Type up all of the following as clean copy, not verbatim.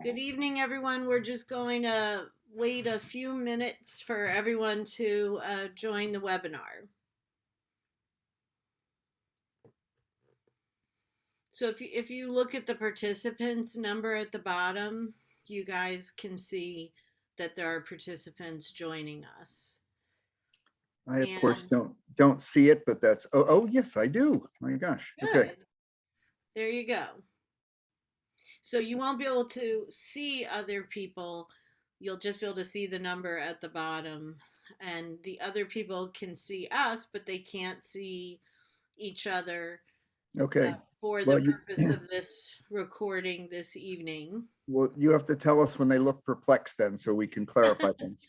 Good evening, everyone. We're just going to wait a few minutes for everyone to join the webinar. So if you look at the participants number at the bottom, you guys can see that there are participants joining us. I of course don't see it, but that's oh yes, I do. My gosh. Good. Okay. There you go. So you won't be able to see other people. You'll just be able to see the number at the bottom, and the other people can see us, but they can't see each other Okay. for the Well, purpose of this recording this evening. well, you have to tell us when they look perplexed then so we can clarify things.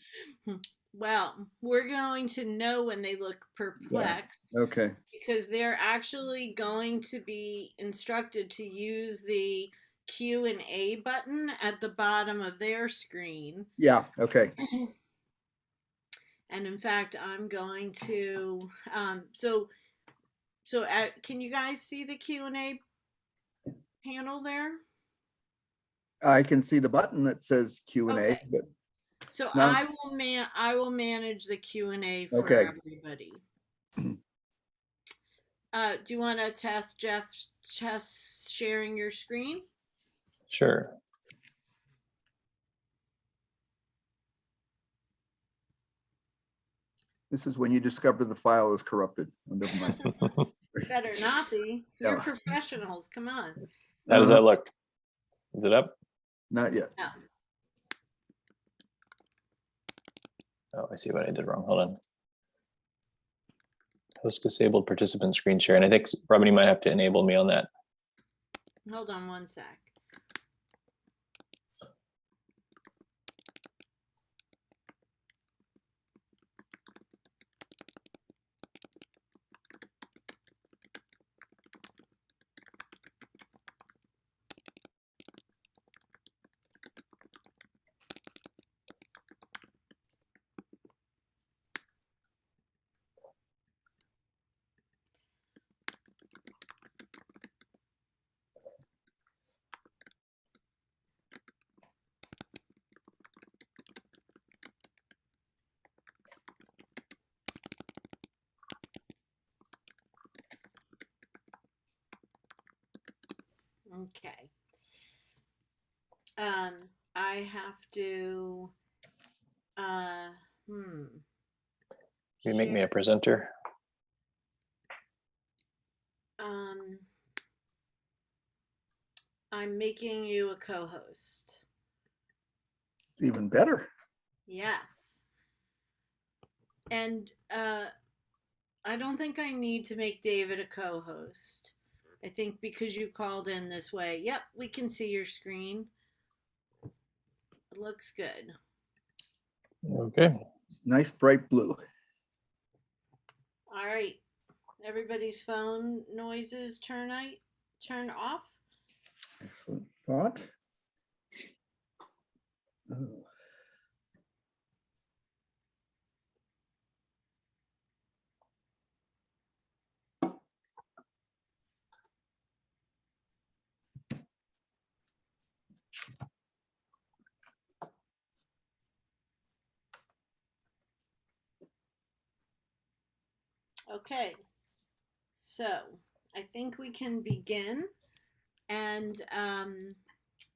Well, we're going to know when they look perplexed. Yeah. Okay. Because they're actually going to be instructed to use the Q&A button at the bottom of their screen. Yeah. Okay. And in fact, I'm going to, can you guys see the Q&A panel there? I can see the button that says Q&A, Okay. but so no. I will manage the Q&A for Okay. everybody. Do you want to test Jeff sharing your screen? Sure. This is when you discover the file is corrupted. Oh, never mind. Better not be. You're Yeah. professionals. Come on. How does that look? Is it up? Not yet. No. Oh, I see what I did wrong. Hold on. Host disabled participant screen share. And I think Robin, you might have to enable me on that. Hold on one sec. Okay. I have to, You make me a presenter. I'm making you a co-host. It's even better. Yes. And I don't think I need to make David a co-host. I think because you called in this way, yep, we can see your screen. It looks good. Okay. Nice bright blue. All right. Everybody's phone noises turn off. Excellent thought. Oh. Okay, so I think we can begin, and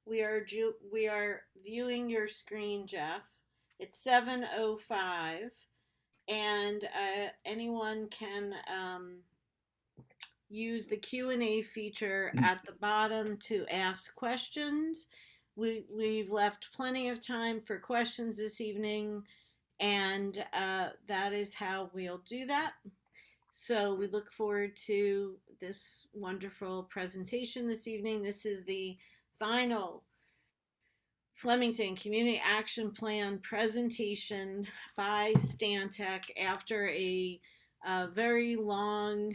we are viewing your screen, Jeff. It's 7:05, and anyone can use the Q&A feature at the bottom to ask questions. We've left plenty of time for questions this evening, and that is how we'll do that. So we look forward to this wonderful presentation this evening. This is the final Flemington Community Action Plan presentation by Stantec after a very long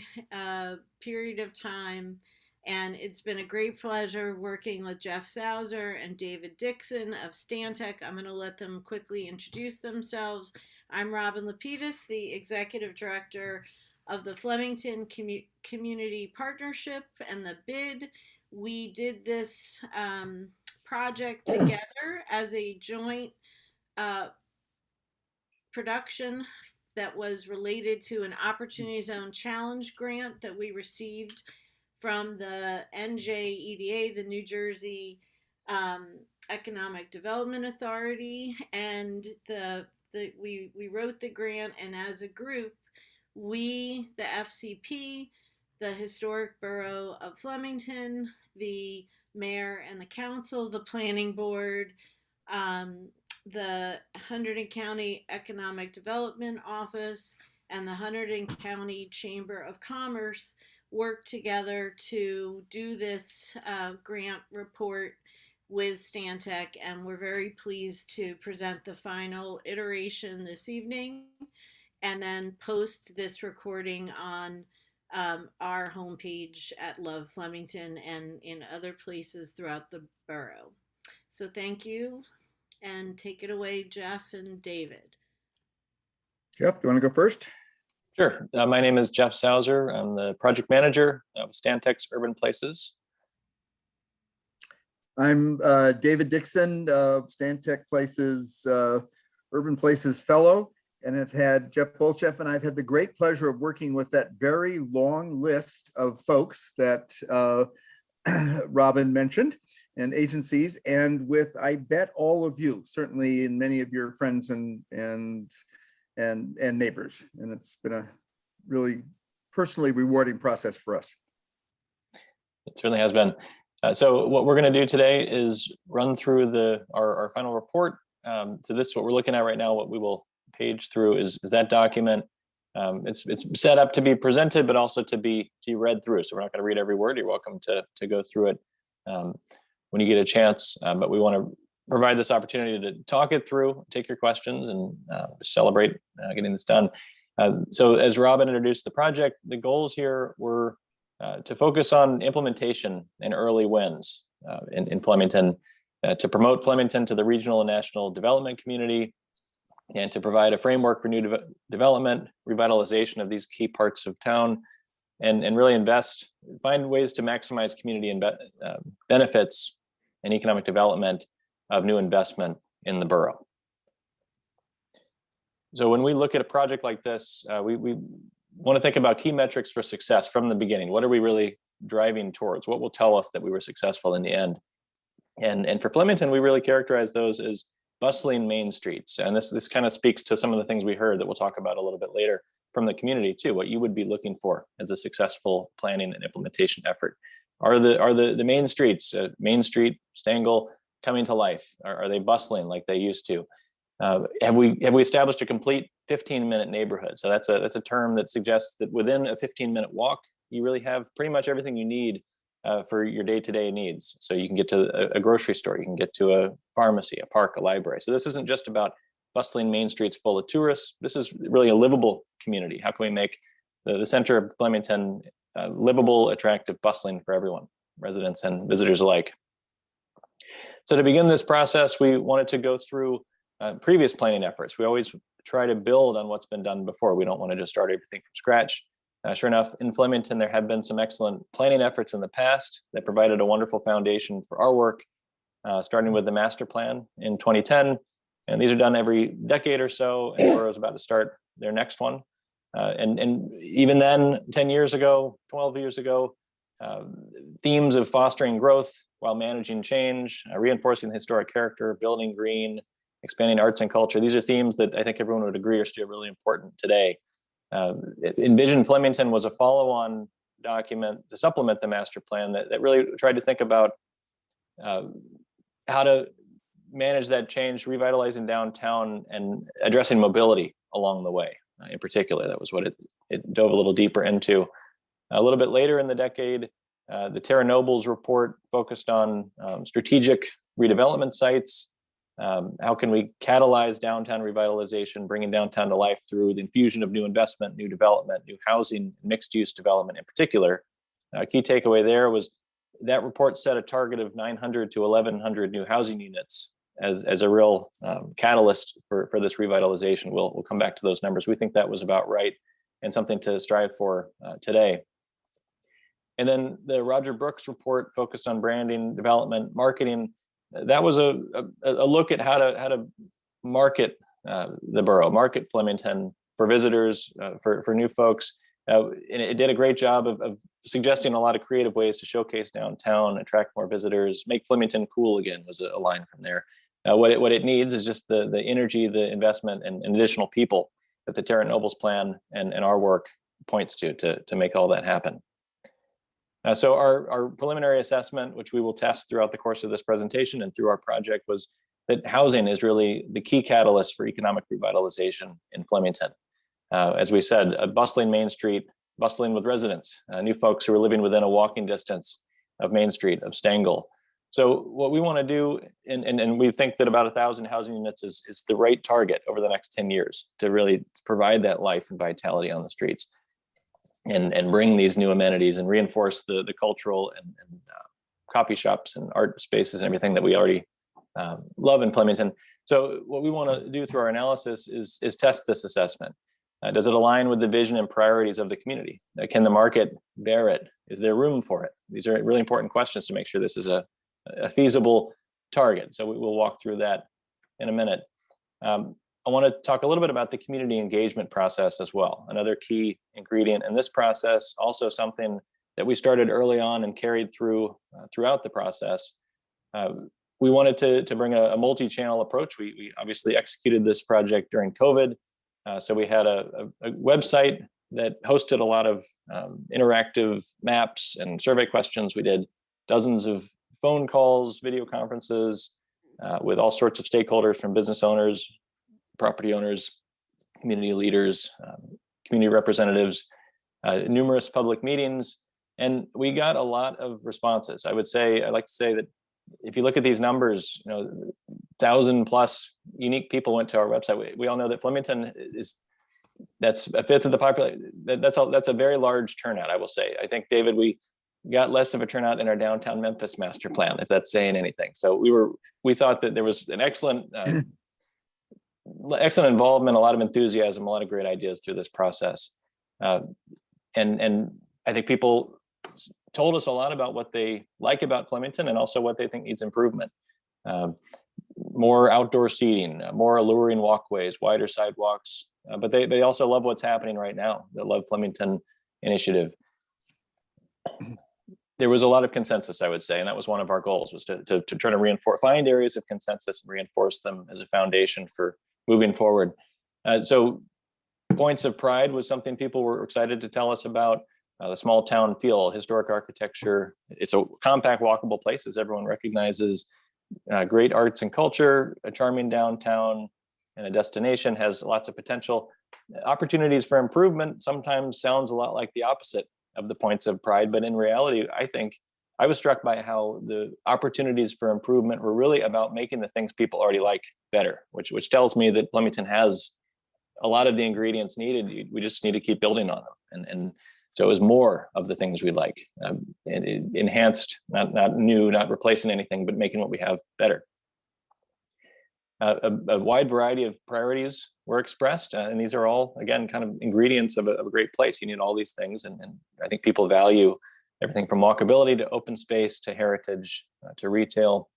period of time. And it's been a great pleasure working with Jeff Sauser and David Dixon of Stantec. I'm going to let them quickly introduce themselves. I'm Robin Lapidus, the Executive Director of the Flemington Community Partnership and the BID. We did this project together as a joint production that was related to an Opportunity Zone Challenge grant that we received from the NJEDA, the New Jersey Economic Development Authority, and we wrote the grant, and as a group, we, the FCP, the Historic Borough of Flemington, the mayor and the council, the planning board, the Hunterdon County Economic Development Office, and the Hunterdon County Chamber of Commerce worked together to do this grant report with Stantec, and we're very pleased to present the final iteration this evening and then post this recording on our homepage at Love Flemington and in other places throughout the borough. So thank you, and take it away, Jeff and David. Jeff, do you want to go first? Sure. My name is Jeff Sauser. I'm the project manager of Stantec's Urban Places. I'm David Dixon, Stantec Places, Urban Places Fellow, and have had Jeff Bolcheff and I've had the great pleasure of working with that very long list of folks that Robin mentioned and agencies, and with, I bet, all of you, certainly in many of your friends and neighbors. And it's been a really personally rewarding process for us. It certainly has been. So what we're going to do today is run through our final report. So this is what we're looking at right now. What we will page through is that document. It's set up to be presented, but also to be read through. So we're not going to read every word. You're welcome to go through it when you get a chance. But we want to provide this opportunity to talk it through, take your questions, and celebrate getting this done. So as Robin introduced the project, the goals here were to focus on implementation and early wins in Flemington, to promote Flemington to the regional and national development community, and to provide a framework for new development, revitalization of these key parts of town, and really find ways to maximize community and benefits and economic development of new investment in the borough. So when we look at a project like this, we want to think about key metrics for success from the beginning. What are we really driving towards? What will tell us that we were successful in the end? And for Flemington, we really characterize those as bustling main streets. And this kind of speaks to some of the things we heard that we'll talk about a little bit later from the community too, what you would be looking for as a successful planning and implementation effort. Are the main streets, Main Street, Stangl, coming to life? Are they bustling like they used to? Have we established a complete 15-minute neighborhood? So that's a term that suggests that within a 15-minute walk, you really have pretty much everything you need for your day-to-day needs. So you can get to a grocery store, you can get to a pharmacy, a park, a library. So this isn't just about bustling main streets full of tourists. This is really a livable community. How can we make the center of Flemington livable, attractive, bustling for everyone, residents and visitors alike? So to begin this process, we wanted to go through previous planning efforts. We always try to build on what's been done before. We don't want to just start everything from scratch. Sure enough, in Flemington, there have been some excellent planning efforts in the past that provided a wonderful foundation for our work, starting with the master plan in 2010. And these are done every decade or so, and the borough is about to start their next one. And even then, 10 years ago, 12 years ago, themes of fostering growth while managing change, reinforcing the historic character, building green, expanding arts and culture. These are themes that I think everyone would agree are still really important today. Envision Flemington was a follow-on document to supplement the master plan that really tried to think about how to manage that change, revitalizing downtown and addressing mobility along the way. In particular, that was what it dove a little deeper into. A little bit later in the decade, the Terra Nobles report focused on strategic redevelopment sites. How can we catalyze downtown revitalization, bringing downtown to life through the infusion of new investment, new development, new housing, mixed use development in particular? A key takeaway there was that report set a target of 900 to 1,100 new housing units as a real catalyst for this revitalization. We'll come back to those numbers. We think that was about right and something to strive for today. And then the Roger Brooks report focused on branding, development, marketing, that was a look at how to market the borough, market Flemington for visitors, for new folks. And it did a great job of suggesting a lot of creative ways to showcase downtown, attract more visitors, make Flemington cool again was a line from there. What it needs is just the energy, the investment, and additional people that the Terra Nobles plan and our work points to make all that happen. So our preliminary assessment, which we will test throughout the course of this presentation and through our project, was that housing is really the key catalyst for economic revitalization in Flemington. As we said, a bustling Main Street, bustling with residents, new folks who are living within a walking distance of Main Street, of Stangl. So what we want to do, and we think that about 1,000 housing units is the right target over the next 10 years to really provide that life and vitality on the streets, and bring these new amenities and reinforce the cultural and coffee shops and art spaces and everything that we already love in Flemington. So what we want to do through our analysis is test this assessment. Does it align with the vision and priorities of the community? Can the market bear it? Is there room for it? These are really important questions to make sure this is a feasible target. So we will walk through that in a minute. I want to talk a little bit about the community engagement process as well. Another key ingredient in this process, also something that we started early on and carried through throughout the process. We wanted to bring a multi-channel approach. We obviously executed this project during COVID. So we had a website that hosted a lot of interactive maps and survey questions. We did dozens of phone calls, video conferences with all sorts of stakeholders, from business owners, property owners, community leaders, community representatives, numerous public meetings, and we got a lot of responses. I like to say that if you look at these numbers, 1,000+ unique people went to our website. We all know that Flemington that's a fifth of the population. That's a very large turnout, I will say. I think, David, we got less of a turnout in our downtown Memphis master plan, if that's saying anything. So we thought that there was an excellent involvement, a lot of enthusiasm, a lot of great ideas through this process. And I think people told us a lot about what they like about Flemington and also what they think needs improvement. More outdoor seating, more alluring walkways, wider sidewalks, but they also love what's happening right now, the Love Flemington initiative. There was a lot of consensus, I would say, and that was one of our goals, was to try to find areas of consensus and reinforce them as a foundation for moving forward. So points of pride was something people were excited to tell us about. The small town feel, historic architecture. It's a compact, walkable place, as everyone recognizes. Great arts and culture, a charming downtown, and a destination has lots of potential. Opportunities for improvement sometimes sounds a lot like the opposite of the points of pride, but in reality, I think I was struck by how the opportunities for improvement were really about making the things people already like better, which tells me that Flemington has a lot of the ingredients needed. We just need to keep building on them. And so it was more of the things we like, enhanced, not new, not replacing anything, but making what we have better. A wide variety of priorities were expressed, and these are all, again, kind of ingredients of a great place. You need all these things, and I think people value everything from walkability to open space to heritage to retail.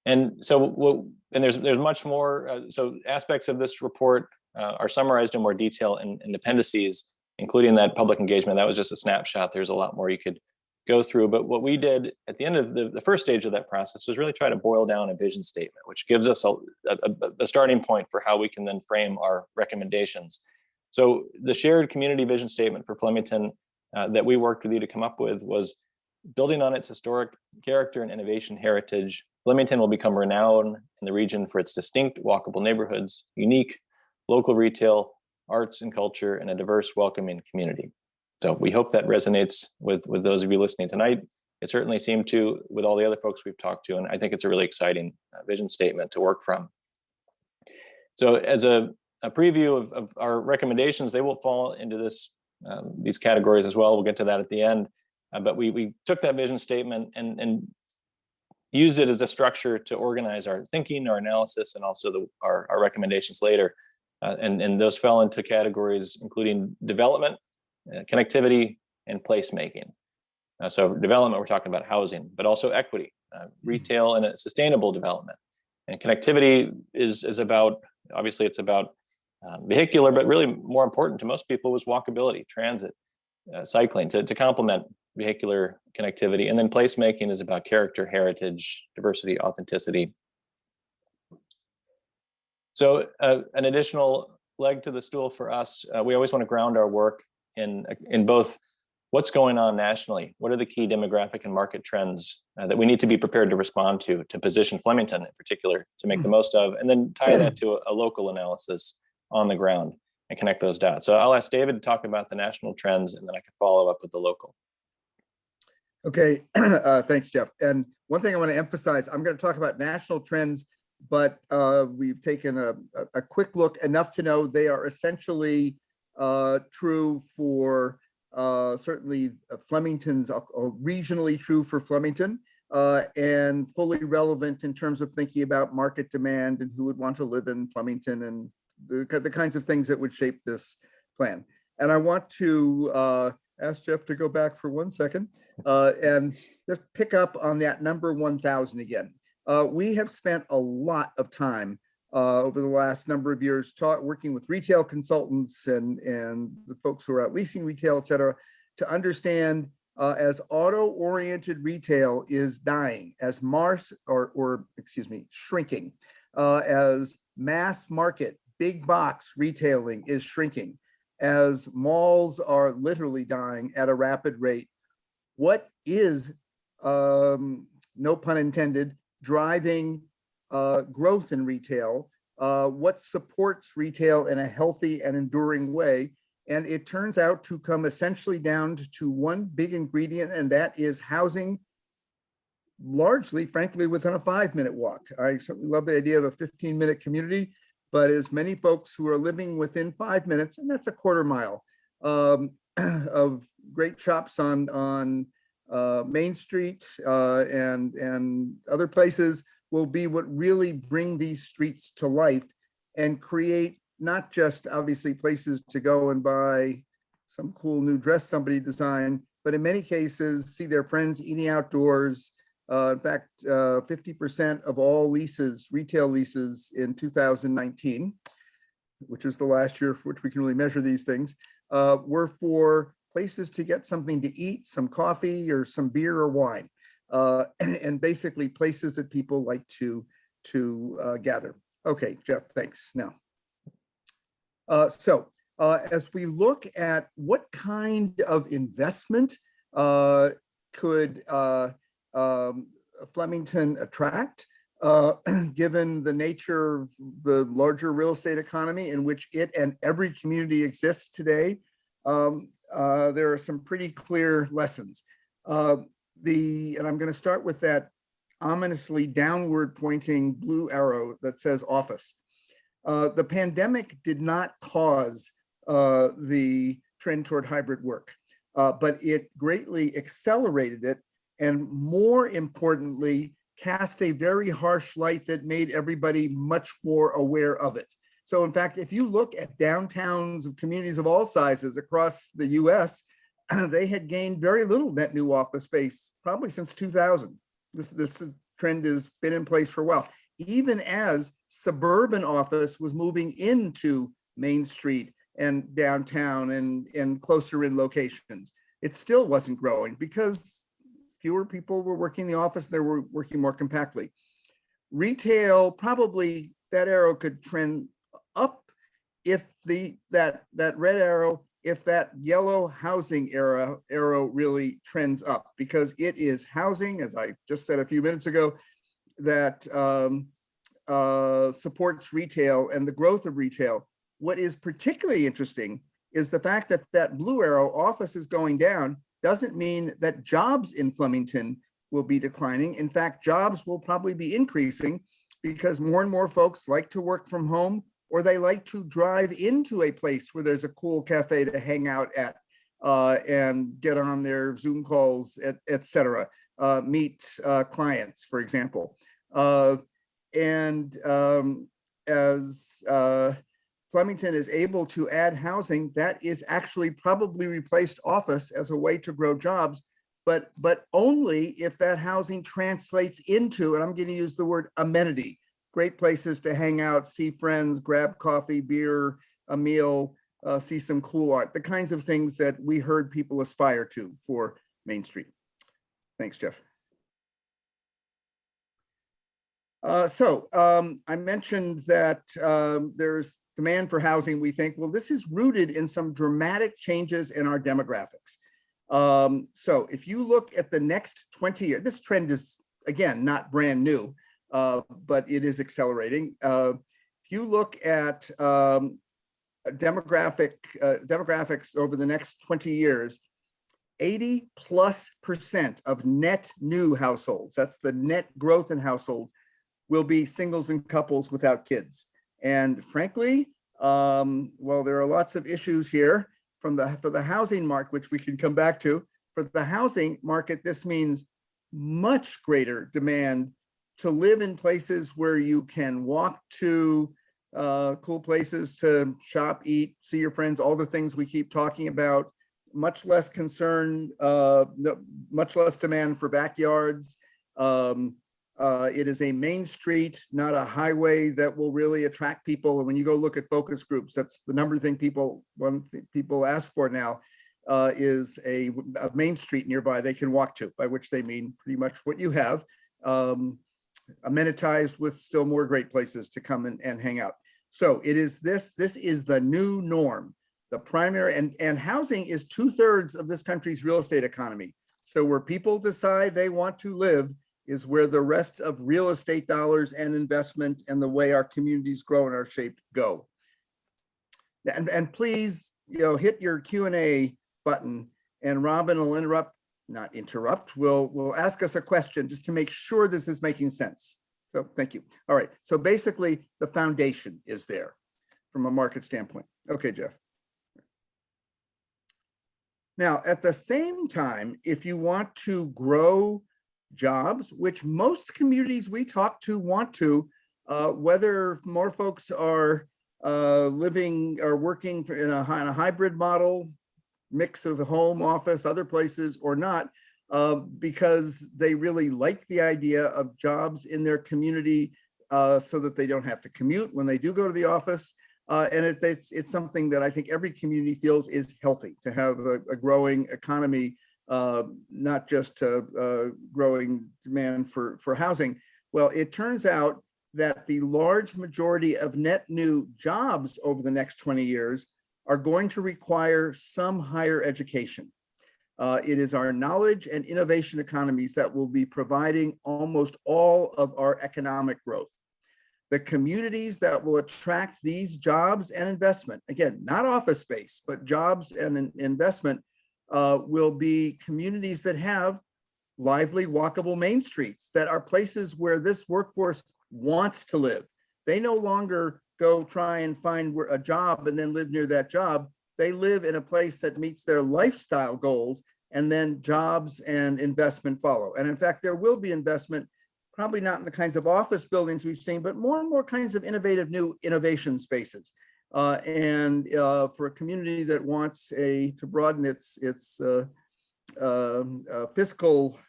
And so, there's much more. So aspects of this report are summarized in more detail in appendices, including that public engagement. That was just a snapshot. There's a lot more you could go through. But what we did at the end of the first stage of that process was really try to boil down a vision statement, which gives us a starting point for how we can then frame our recommendations. So the shared community vision statement for Flemington that we worked with you to come up with was, building on its historic character and innovation heritage, Flemington will become renowned in the region for its distinct walkable neighborhoods, unique local retail, arts and culture, and a diverse, welcoming community. So we hope that resonates with those of you listening tonight. It certainly seemed to with all the other folks we've talked to, and I think it's a really exciting vision statement to work from. So as a preview of our recommendations, they will fall into these categories as well. We'll get to that at the end. But we took that vision statement and used it as a structure to organize our thinking, our analysis, and also our recommendations later. And those fell into categories including development, connectivity, and placemaking. So development, we're talking about housing, but also equity, retail and a sustainable development. And connectivity is about, obviously it's about vehicular, but really more important to most people was walkability, transit, cycling to complement vehicular connectivity. And then placemaking is about character, heritage, diversity, authenticity. So an additional leg to the stool for us, we always want to ground our work in both what's going on nationally, what are the key demographic and market trends that we need to be prepared to respond to position Flemington in particular to make the most of, and then tie that to a local analysis on the ground and connect those dots. So I'll ask David to talk about the national trends, and then I can follow up with the local. Okay, thanks, Jeff. And one thing I want to emphasize, I'm going to talk about national trends, but we've taken a quick look enough to know they are essentially true for certainly Flemington's, regionally true for Flemington, and fully relevant in terms of thinking about market demand and who would want to live in Flemington and the kinds of things that would shape this plan. And I want to ask Jeff to go back for 1 second and just pick up on that number 1,000 again. We have spent a lot of time over the last number of years working with retail consultants and the folks who are out leasing retail, et cetera, to understand as auto-oriented retail is dying, as shrinking, as mass market, big box retailing is shrinking, as malls are literally dying at a rapid rate. What is, no pun intended, driving growth in retail? What supports retail in a healthy and enduring way? And it turns out to come essentially down to one big ingredient, and that is housing, largely, frankly, within a 5-minute walk. I certainly love the idea of a 15-minute community, but as many folks who are living within 5 minutes, and that's a quarter mile, of great shops on Main Street and other places will be what really bring these streets to life and create not just obviously places to go and buy some cool new dress somebody designed, but in many cases see their friends eating outdoors. In fact, 50% of all leases, retail leases in 2019, which is the last year for which we can really measure these things, were for places to get something to eat, some coffee or some beer or wine, and basically places that people like to gather. Okay, Jeff, thanks. Now, as we look at what kind of investment could Flemington attract, given the nature of the larger real estate economy in which it and every community exists today, there are some pretty clear lessons. And I'm going to start with that ominously downward pointing blue arrow that says office. The pandemic did not cause the trend toward hybrid work, but it greatly accelerated it, and more importantly, cast a very harsh light that made everybody much more aware of it. So in fact, if you look at downtowns of communities of all sizes across the US, they had gained very little net new office space, probably since 2000. This trend has been in place for a while, even as suburban office was moving into Main Street and downtown and closer in locations. It still wasn't growing because fewer people were working in the office, they were working more compactly. Retail, probably that arrow could trend up if that red arrow, if that yellow housing arrow really trends up, because it is housing, as I just said a few minutes ago, that supports retail and the growth of retail. What is particularly interesting is the fact that that blue arrow, office, is going down, doesn't mean that jobs in Flemington will be declining. In fact, jobs will probably be increasing because more and more folks like to work from home, or they like to drive into a place where there's a cool cafe to hang out at and get on their Zoom calls, et cetera, meet clients, for example. As Flemington is able to add housing, that is actually probably replaced office as a way to grow jobs, but only if that housing translates into, and I'm going to use the word amenity, great places to hang out, see friends, grab coffee, beer, a meal, see some cool art, the kinds of things that we heard people aspire to for Main Street. Thanks, Jeff. I mentioned that there's demand for housing. We think, well, this is rooted in some dramatic changes in our demographics. So if you look at the next 20 years, this trend is, again, not brand new, but it is accelerating. If you look at demographics over the next 20 years, 80+% of net new households, that's the net growth in households, will be singles and couples without kids. And frankly, well, there are lots of issues here for the housing market, which we can come back to. For the housing market, this means much greater demand to live in places where you can walk to, cool places to shop, eat, see your friends, all the things we keep talking about. Much less concern, much less demand for backyards. It is a main street, not a highway, that will really attract people. And when you go look at focus groups, that's the number thing people ask for now, is a main street nearby they can walk to, by which they mean pretty much what you have, amenitized with still more great places to come and hang out. So it is this is the new norm. The primary, and housing is 2/3 of this country's real estate economy. So where people decide they want to live is where the rest of real estate dollars and investment and the way our communities grow and are shaped go. And please, hit your Q&A button, and Robin will will ask us a question just to make sure this is making sense. So thank you. All right, so basically the foundation is there from a market standpoint. Okay, Jeff. Now, at the same time, if you want to grow jobs, which most communities we talk to want to, whether more folks are living or working in a hybrid model, mix of home, office, other places, or not, because they really like the idea of jobs in their community, so that they don't have to commute when they do go to the office. And it's something that I think every community feels is healthy, to have a growing economy, not just growing demand for housing. Well, it turns out that the large majority of net new jobs over the next 20 years are going to require some higher education. It is our knowledge and innovation economies that will be providing almost all of our economic growth. The communities that will attract these jobs and investment, again, not office space, but jobs and investment, will be communities that have lively, walkable main streets, that are places where this workforce wants to live. They no longer go try and find a job and then live near that job. They live in a place that meets their lifestyle goals, and then jobs and investment follow. And in fact, there will be investment, probably not in the kinds of office buildings we've seen, but more and more kinds of innovative new innovation spaces. And for a community that wants to broaden its fiscal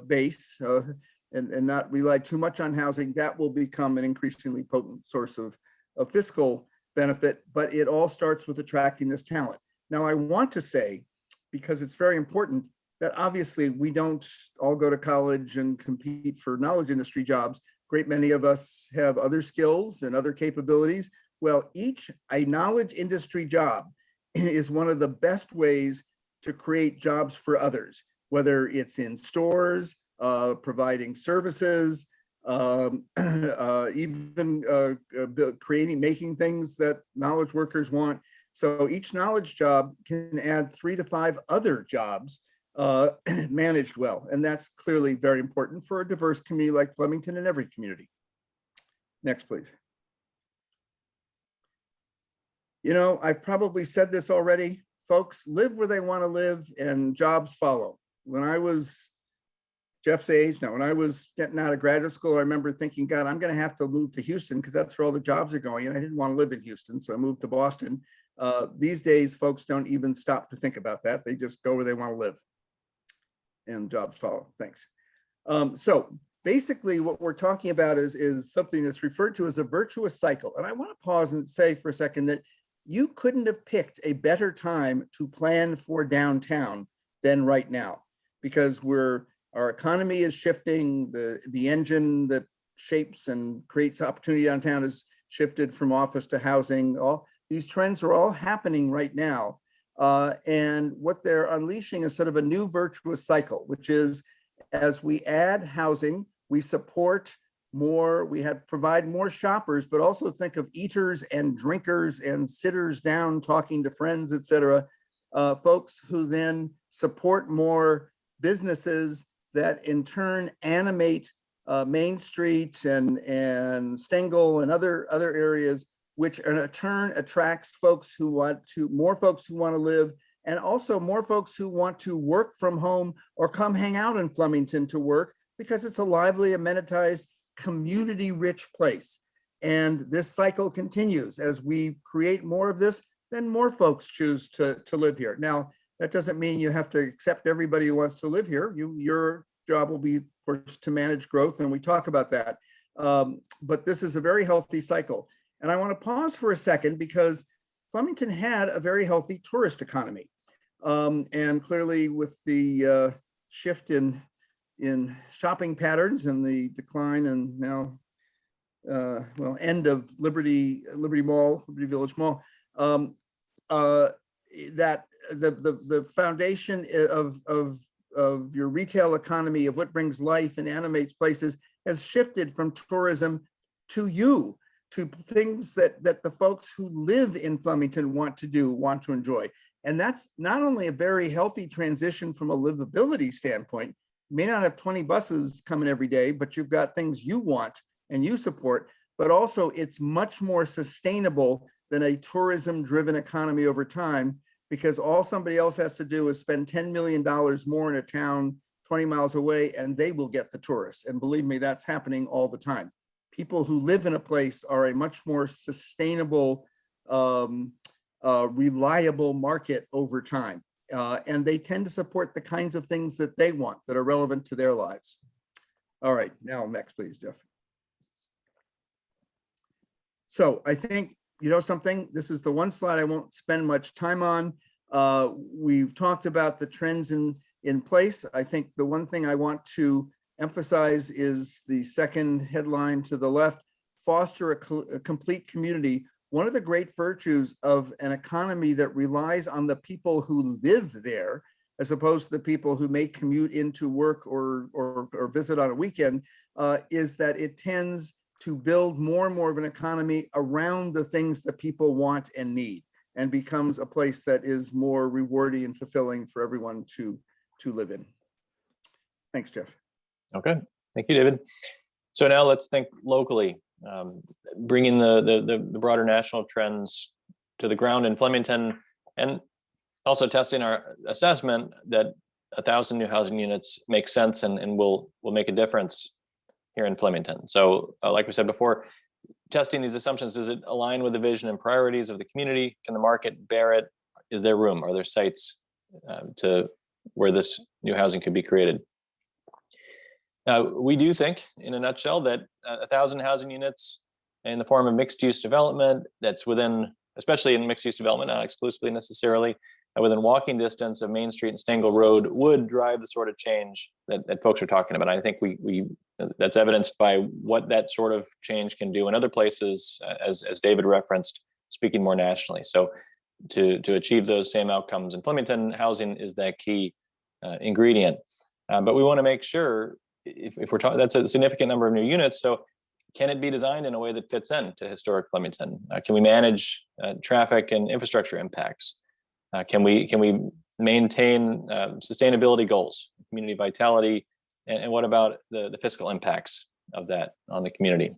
base and not rely too much on housing, that will become an increasingly potent source of fiscal benefit. But it all starts with attracting this talent. Now, I want to say, because it's very important, that obviously we don't all go to college and compete for knowledge industry jobs. Great many of us have other skills and other capabilities. Well, a knowledge industry job is one of the best ways to create jobs for others, whether it's in stores, providing services, even making things that knowledge workers want. So each knowledge job can add 3 to 5 other jobs managed well. And that's clearly very important for a diverse community like Flemington and every community. Next, please. I've probably said this already. Folks live where they want to live and jobs follow. When I was Jeff's age now, when I was getting out of graduate school, I remember thinking, God, I'm going to have to move to Houston because that's where all the jobs are going. And I didn't want to live in Houston, so I moved to Boston. These days, folks don't even stop to think about that. They just go where they want to live. and jobs follow. Thanks. So basically what we're talking about is something that's referred to as a virtuous cycle. And I want to pause and say for a second that you couldn't have picked a better time to plan for downtown than right now, because our economy is shifting. The engine that shapes and creates opportunity downtown has shifted from office to housing. All these trends are all happening right now. And what they're unleashing is sort of a new virtuous cycle, which is as we add housing, we support more, provide more shoppers, but also think of eaters and drinkers and sitters down, talking to friends, et cetera, folks who then support more businesses that in turn animate Main Street and Stengel and other areas, which in turn attracts more folks who want to live, and also more folks who want to work from home or come hang out in Flemington to work, because it's a lively, amenitized, community-rich place. And this cycle continues. As we create more of this, then more folks choose to live here. Now, that doesn't mean you have to accept everybody who wants to live here. Your job will be, of course, to manage growth, and we talk about that. But this is a very healthy cycle. And I want to pause for a second because Flemington had a very healthy tourist economy. And clearly with the shift in shopping patterns and the decline and now, end of Liberty Village Mall, that the foundation of your retail economy, of what brings life and animates places, has shifted from tourism to things that the folks who live in Flemington want to enjoy. And that's not only a very healthy transition from a livability standpoint. You may not have 20 buses coming every day, but you've got things you want and you support, but also it's much more sustainable than a tourism-driven economy over time, because all somebody else has to do is spend $10 million more in a town 20 miles away, and they will get the tourists. And believe me, that's happening all the time. People who live in a place are a much more sustainable, reliable market over time. And they tend to support the kinds of things that they want, that are relevant to their lives. All right, now next, please, Jeff. So I think, you know something, this is the one slide I won't spend much time on. We've talked about the trends in place. I think the one thing I want to emphasize is the second headline to the left: foster a complete community. One of the great virtues of an economy that relies on the people who live there, as opposed to the people who may commute into work or visit on a weekend, is that it tends to build more and more of an economy around the things that people want and need, and becomes a place that is more rewarding and fulfilling for everyone to live in. Thanks, Jeff. Okay, thank you, David. So now let's think locally, bringing the broader national trends to the ground in Flemington, and also testing our assessment that 1,000 new housing units make sense and will make a difference here in Flemington. So like we said before, testing these assumptions, does it align with the vision and priorities of the community? Can the market bear it? Is there room? Are there sites to where this new housing could be created? We do think, in a nutshell, that 1,000 housing units in the form of mixed-use development that's within, especially in mixed-use development, not exclusively necessarily, within walking distance of Main Street and Stengel Road, would drive the sort of change that folks are talking about. I think we that's evidenced by what that sort of change can do in other places, as David referenced, speaking more nationally. So to achieve those same outcomes in Flemington, housing is that key ingredient. But we want to make sure, if we're talking, that's a significant number of new units. So can it be designed in a way that fits into historic Flemington? Can we manage traffic and infrastructure impacts? Can we maintain sustainability goals, community vitality, and what about the fiscal impacts of that on the community?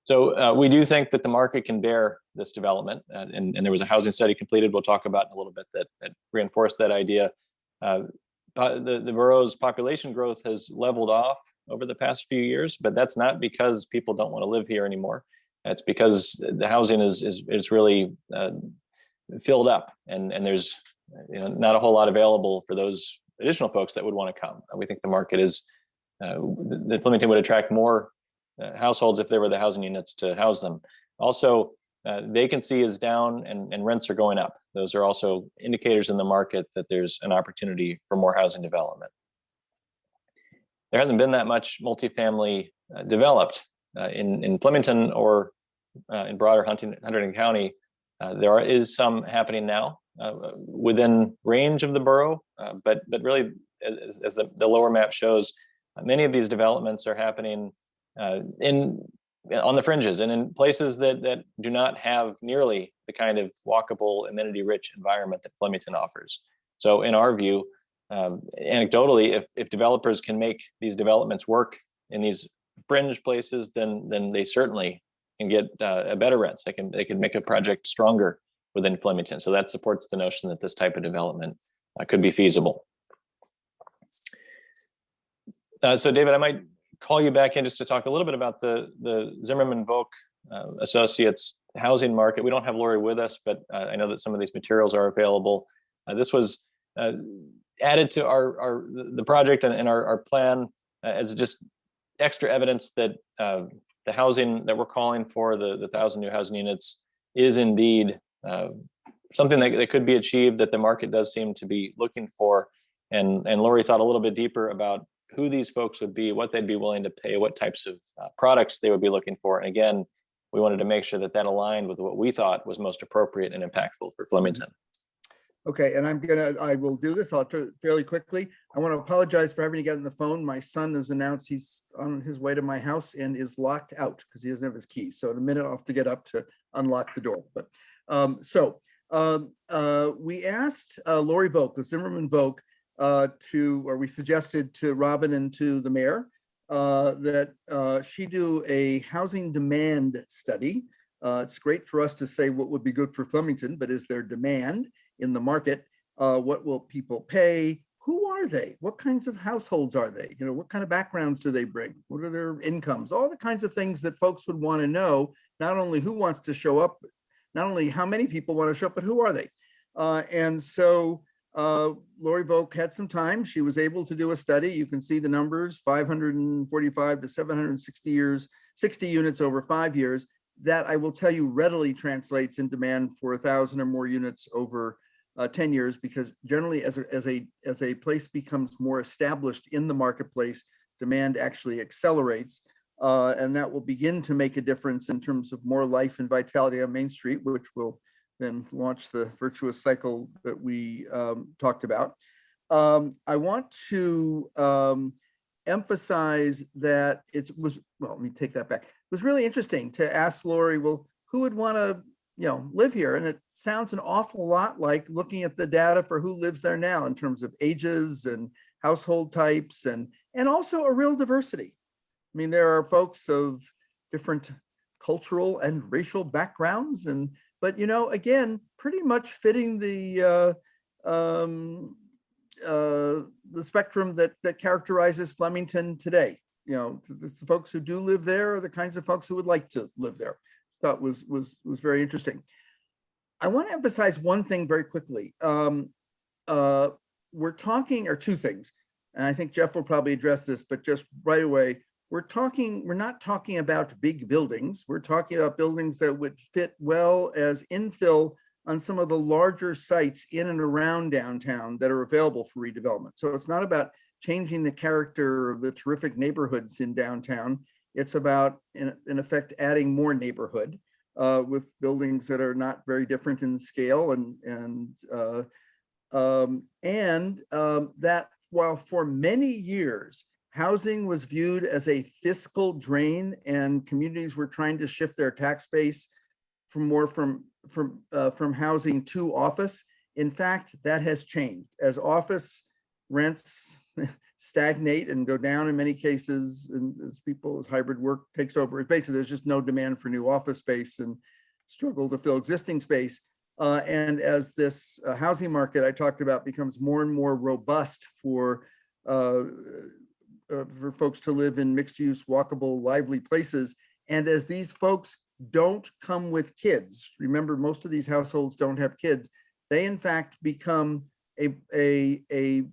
So we do think that the market can bear this development, and there was a housing study completed we'll talk about in a little bit that reinforced that idea. The borough's population growth has leveled off over the past few years, but that's not because people don't want to live here anymore. It's because the housing is really filled up, and there's not a whole lot available for those additional folks that would want to come. We think the market is, that Flemington would attract more households if there were the housing units to house them. Also, vacancy is down and rents are going up. Those are also indicators in the market that there's an opportunity for more housing development. There hasn't been that much multifamily developed in Flemington or in broader Hunterdon County. There is some happening now within range of the borough, but really, as the lower map shows, many of these developments are happening on the fringes and in places that do not have nearly the kind of walkable, amenity-rich environment that Flemington offers. So in our view, anecdotally, if developers can make these developments work in these fringe places, then they certainly can get a better rents. They can make a project stronger within Flemington. So that supports the notion that this type of development could be feasible. So David, I might call you back in just to talk a little bit about the Zimmerman Volk Associates housing market. We don't have Lori with us, but I know that some of these materials are available. This was added to the project and our plan as just extra evidence that the housing that we're calling for, the 1,000 new housing units, is indeed something that could be achieved, that the market does seem to be looking for. And Lori thought a little bit deeper about who these folks would be, what they'd be willing to pay, what types of products they would be looking for. And again, we wanted to make sure that aligned with what we thought was most appropriate and impactful for Flemington. Okay, and I will do this. I'll do it fairly quickly. I want to apologize for having to get on the phone. My son has announced he's on his way to my house and is locked out because he doesn't have his keys. So in a minute, I'll have to get up to unlock the door. But we asked Lori Volk of Zimmerman Volk we suggested to Robin and to the mayor that she do a housing demand study. It's great for us to say what would be good for Flemington, but is there demand in the market? What will people pay? Who are they? What kinds of households are they? You know, what kind of backgrounds do they bring? What are their incomes? All the kinds of things that folks would want to know, not only who wants to show up, not only how many people want to show up, but who are they? And so Lori Volk had some time. She was able to do a study. You can see the numbers, 545 to 760 units over 5 years. That, I will tell you, readily translates in demand for 1,000 or more units over 10 years, because generally as a place becomes more established in the marketplace, demand actually accelerates. And that will begin to make a difference in terms of more life and vitality on Main Street, which will then launch the virtuous cycle that we talked about. I want to emphasize that let me take that back. It was really interesting to ask Lori, well, who would want to, live here? And it sounds an awful lot like looking at the data for who lives there now in terms of ages and household types and also a real diversity. I mean, there are folks of different cultural and racial backgrounds, but again, pretty much fitting the spectrum that characterizes Flemington today. The folks who do live there are the kinds of folks who would like to live there. Thought was very interesting. I want to emphasize one thing very quickly. We're talking, or two things, and I think Jeff will probably address this, but just right away, we're not talking about big buildings. We're talking about buildings that would fit well as infill on some of the larger sites in and around downtown that are available for redevelopment. So it's not about changing the character of the terrific neighborhoods in downtown. It's about, in effect, adding more neighborhood with buildings that are not very different in scale, and that while for many years housing was viewed as a fiscal drain and communities were trying to shift their tax base from housing to office, in fact, that has changed as office rents stagnate and go down in many cases, and as hybrid work takes over. Basically, there's just no demand for new office space and struggle to fill existing space. And as this housing market I talked about becomes more and more robust for folks to live in mixed-use, walkable, lively places, and as these folks don't come with kids, remember, most of these households don't have kids, they in fact become a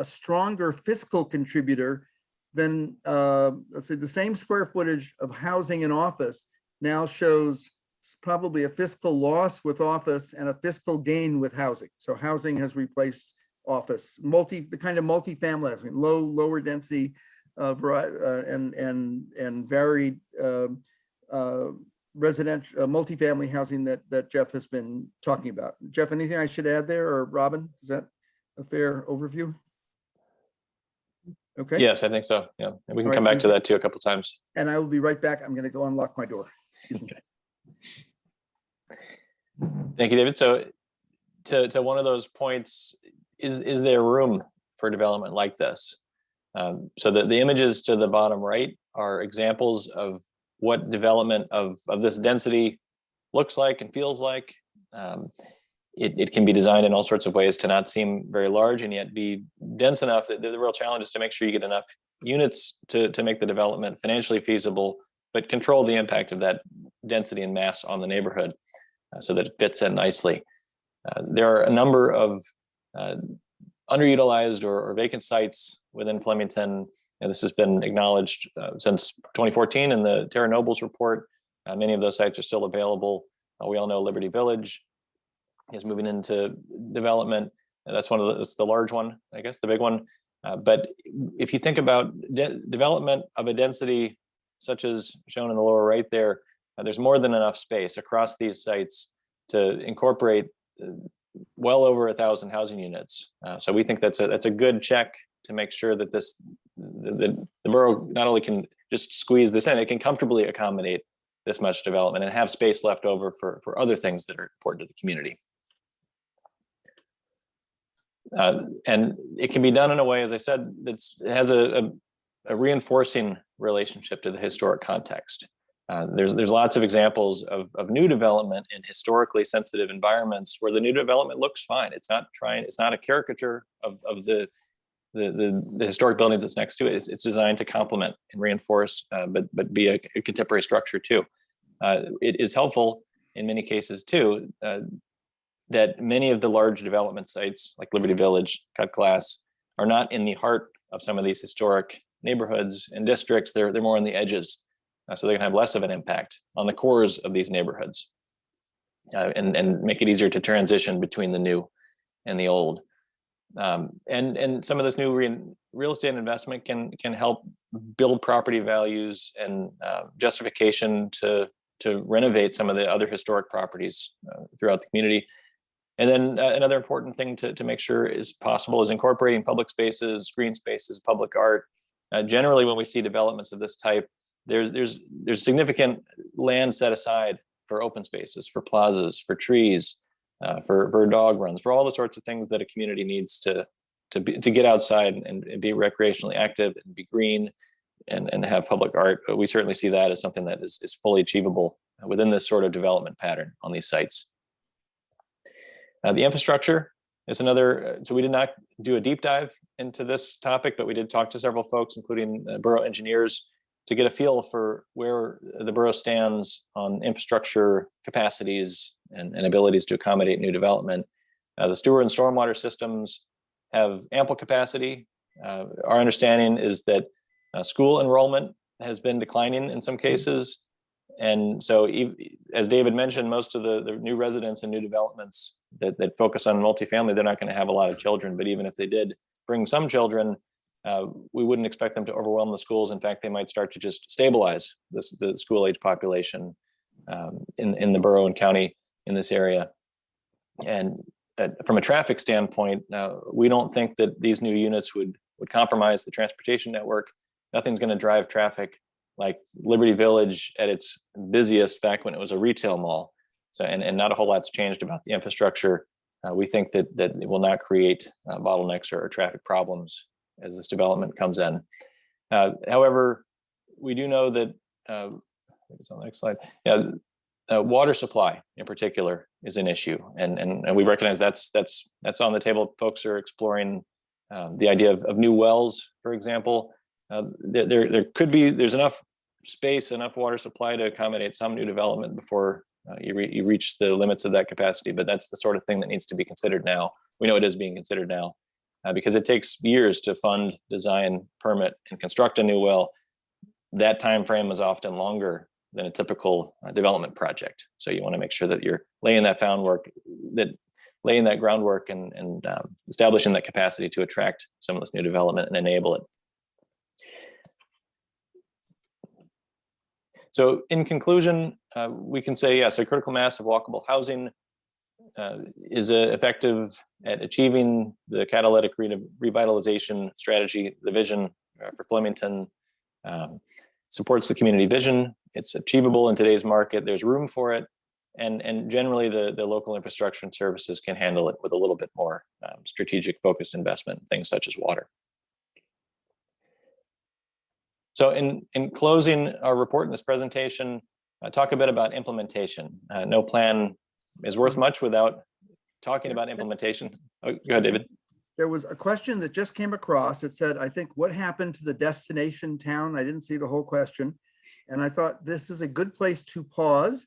stronger fiscal contributor than, let's say, the same square footage of housing and office now shows probably a fiscal loss with office and a fiscal gain with housing. So housing has replaced office, the kind of multifamily housing, lower density, and varied residential, multifamily housing that Jeff has been talking about. Jeff, anything I should add there, or Robin? Is that a fair overview? Okay. Yes, I think so. Yeah, and we can All come right, back to that too a couple times. And I will be right back. I'm going to go unlock my door. Excuse me. Thank you, David. So to one of those points, is there room for development like this? So the images to the bottom right are examples of what development of this density looks like and feels like. It can be designed in all sorts of ways to not seem very large and yet be dense enough that the real challenge is to make sure you get enough units to make the development financially feasible, but control the impact of that density and mass on the neighborhood so that it fits in nicely. There are a number of underutilized or vacant sites within Flemington. And this has been acknowledged since 2014 in the Terra Nobles report. Many of those sites are still available. We all know Liberty Village is moving into development. That's that's the large one, I guess, the big one. But if you think about development of a density such as shown in the lower right there, there's more than enough space across these sites to incorporate well over 1,000 housing units. So we think that's a good check to make sure that the borough not only can just squeeze this in, it can comfortably accommodate this much development and have space left over for other things that are important to the community. And it can be done in a way, as I said, that has a reinforcing relationship to the historic context. There's lots of examples of new development in historically sensitive environments where the new development looks fine. It's not a caricature of the historic buildings that's next to it. It's designed to complement and reinforce, but be a contemporary structure too. It is helpful in many cases too, that many of the large development sites like Liberty Village, Cut Glass, are not in the heart of some of these historic neighborhoods and districts. They're more on the edges. So they can have less of an impact on the cores of these neighborhoods and make it easier to transition between the new and the old. And some of this new real estate investment can help build property values and justification to renovate some of the other historic properties throughout the community. And then another important thing to make sure is possible is incorporating public spaces, green spaces, public art. Generally, when we see developments of this type, there's significant land set aside for open spaces, for plazas, for trees, for dog runs, for all the sorts of things that a community needs to get outside and be recreationally active and be green and have public art. But we certainly see that as something that is fully achievable within this sort of development pattern on these sites. The infrastructure is another, so we did not do a deep dive into this topic, but we did talk to several folks, including borough engineers, to get a feel for where the borough stands on infrastructure capacities and abilities to accommodate new development. The sewer and stormwater systems have ample capacity. Our understanding is that school enrollment has been declining in some cases. And so, as David mentioned, most of the new residents and new developments that focus on multifamily, they're not going to have a lot of children. But even if they did bring some children, we wouldn't expect them to overwhelm the schools. In fact, they might start to just stabilize the school age population in the borough and county in this area. And from a traffic standpoint, we don't think that these new units would compromise the transportation network. Nothing's going to drive traffic like Liberty Village at its busiest back when it was a retail mall. So, and not a whole lot's changed about the infrastructure. We think that it will not create bottlenecks or traffic problems as this development comes in. However, we do know that, it's on the next slide. Yeah, water supply in particular is an issue. And we recognize that's on the table. Folks are exploring the idea of new wells, for example. There's enough space, enough water supply to accommodate some new development before you reach the limits of that capacity, but that's the sort of thing that needs to be considered now we know it is being considered now, because it takes years to fund, design, permit, and construct a new well. That time frame is often longer than a typical development project. So you want to make sure that you're laying that groundwork, and establishing that capacity to attract some of this new development and enable it. So in conclusion, we can say, yes, a critical mass of walkable housing is effective at achieving the catalytic revitalization strategy, the vision for Flemington, supports the community vision. It's achievable in today's market. There's room for it. And generally the local infrastructure and services can handle it with a little bit more strategic focused investment, things such as water. So in closing our report in this presentation, talk a bit about implementation. No plan is worth much without talking about implementation. Oh, go ahead, David. There was a question that just came across. It said, I think, what happened to the destination town? I didn't see the whole question. And I thought this is a good place to pause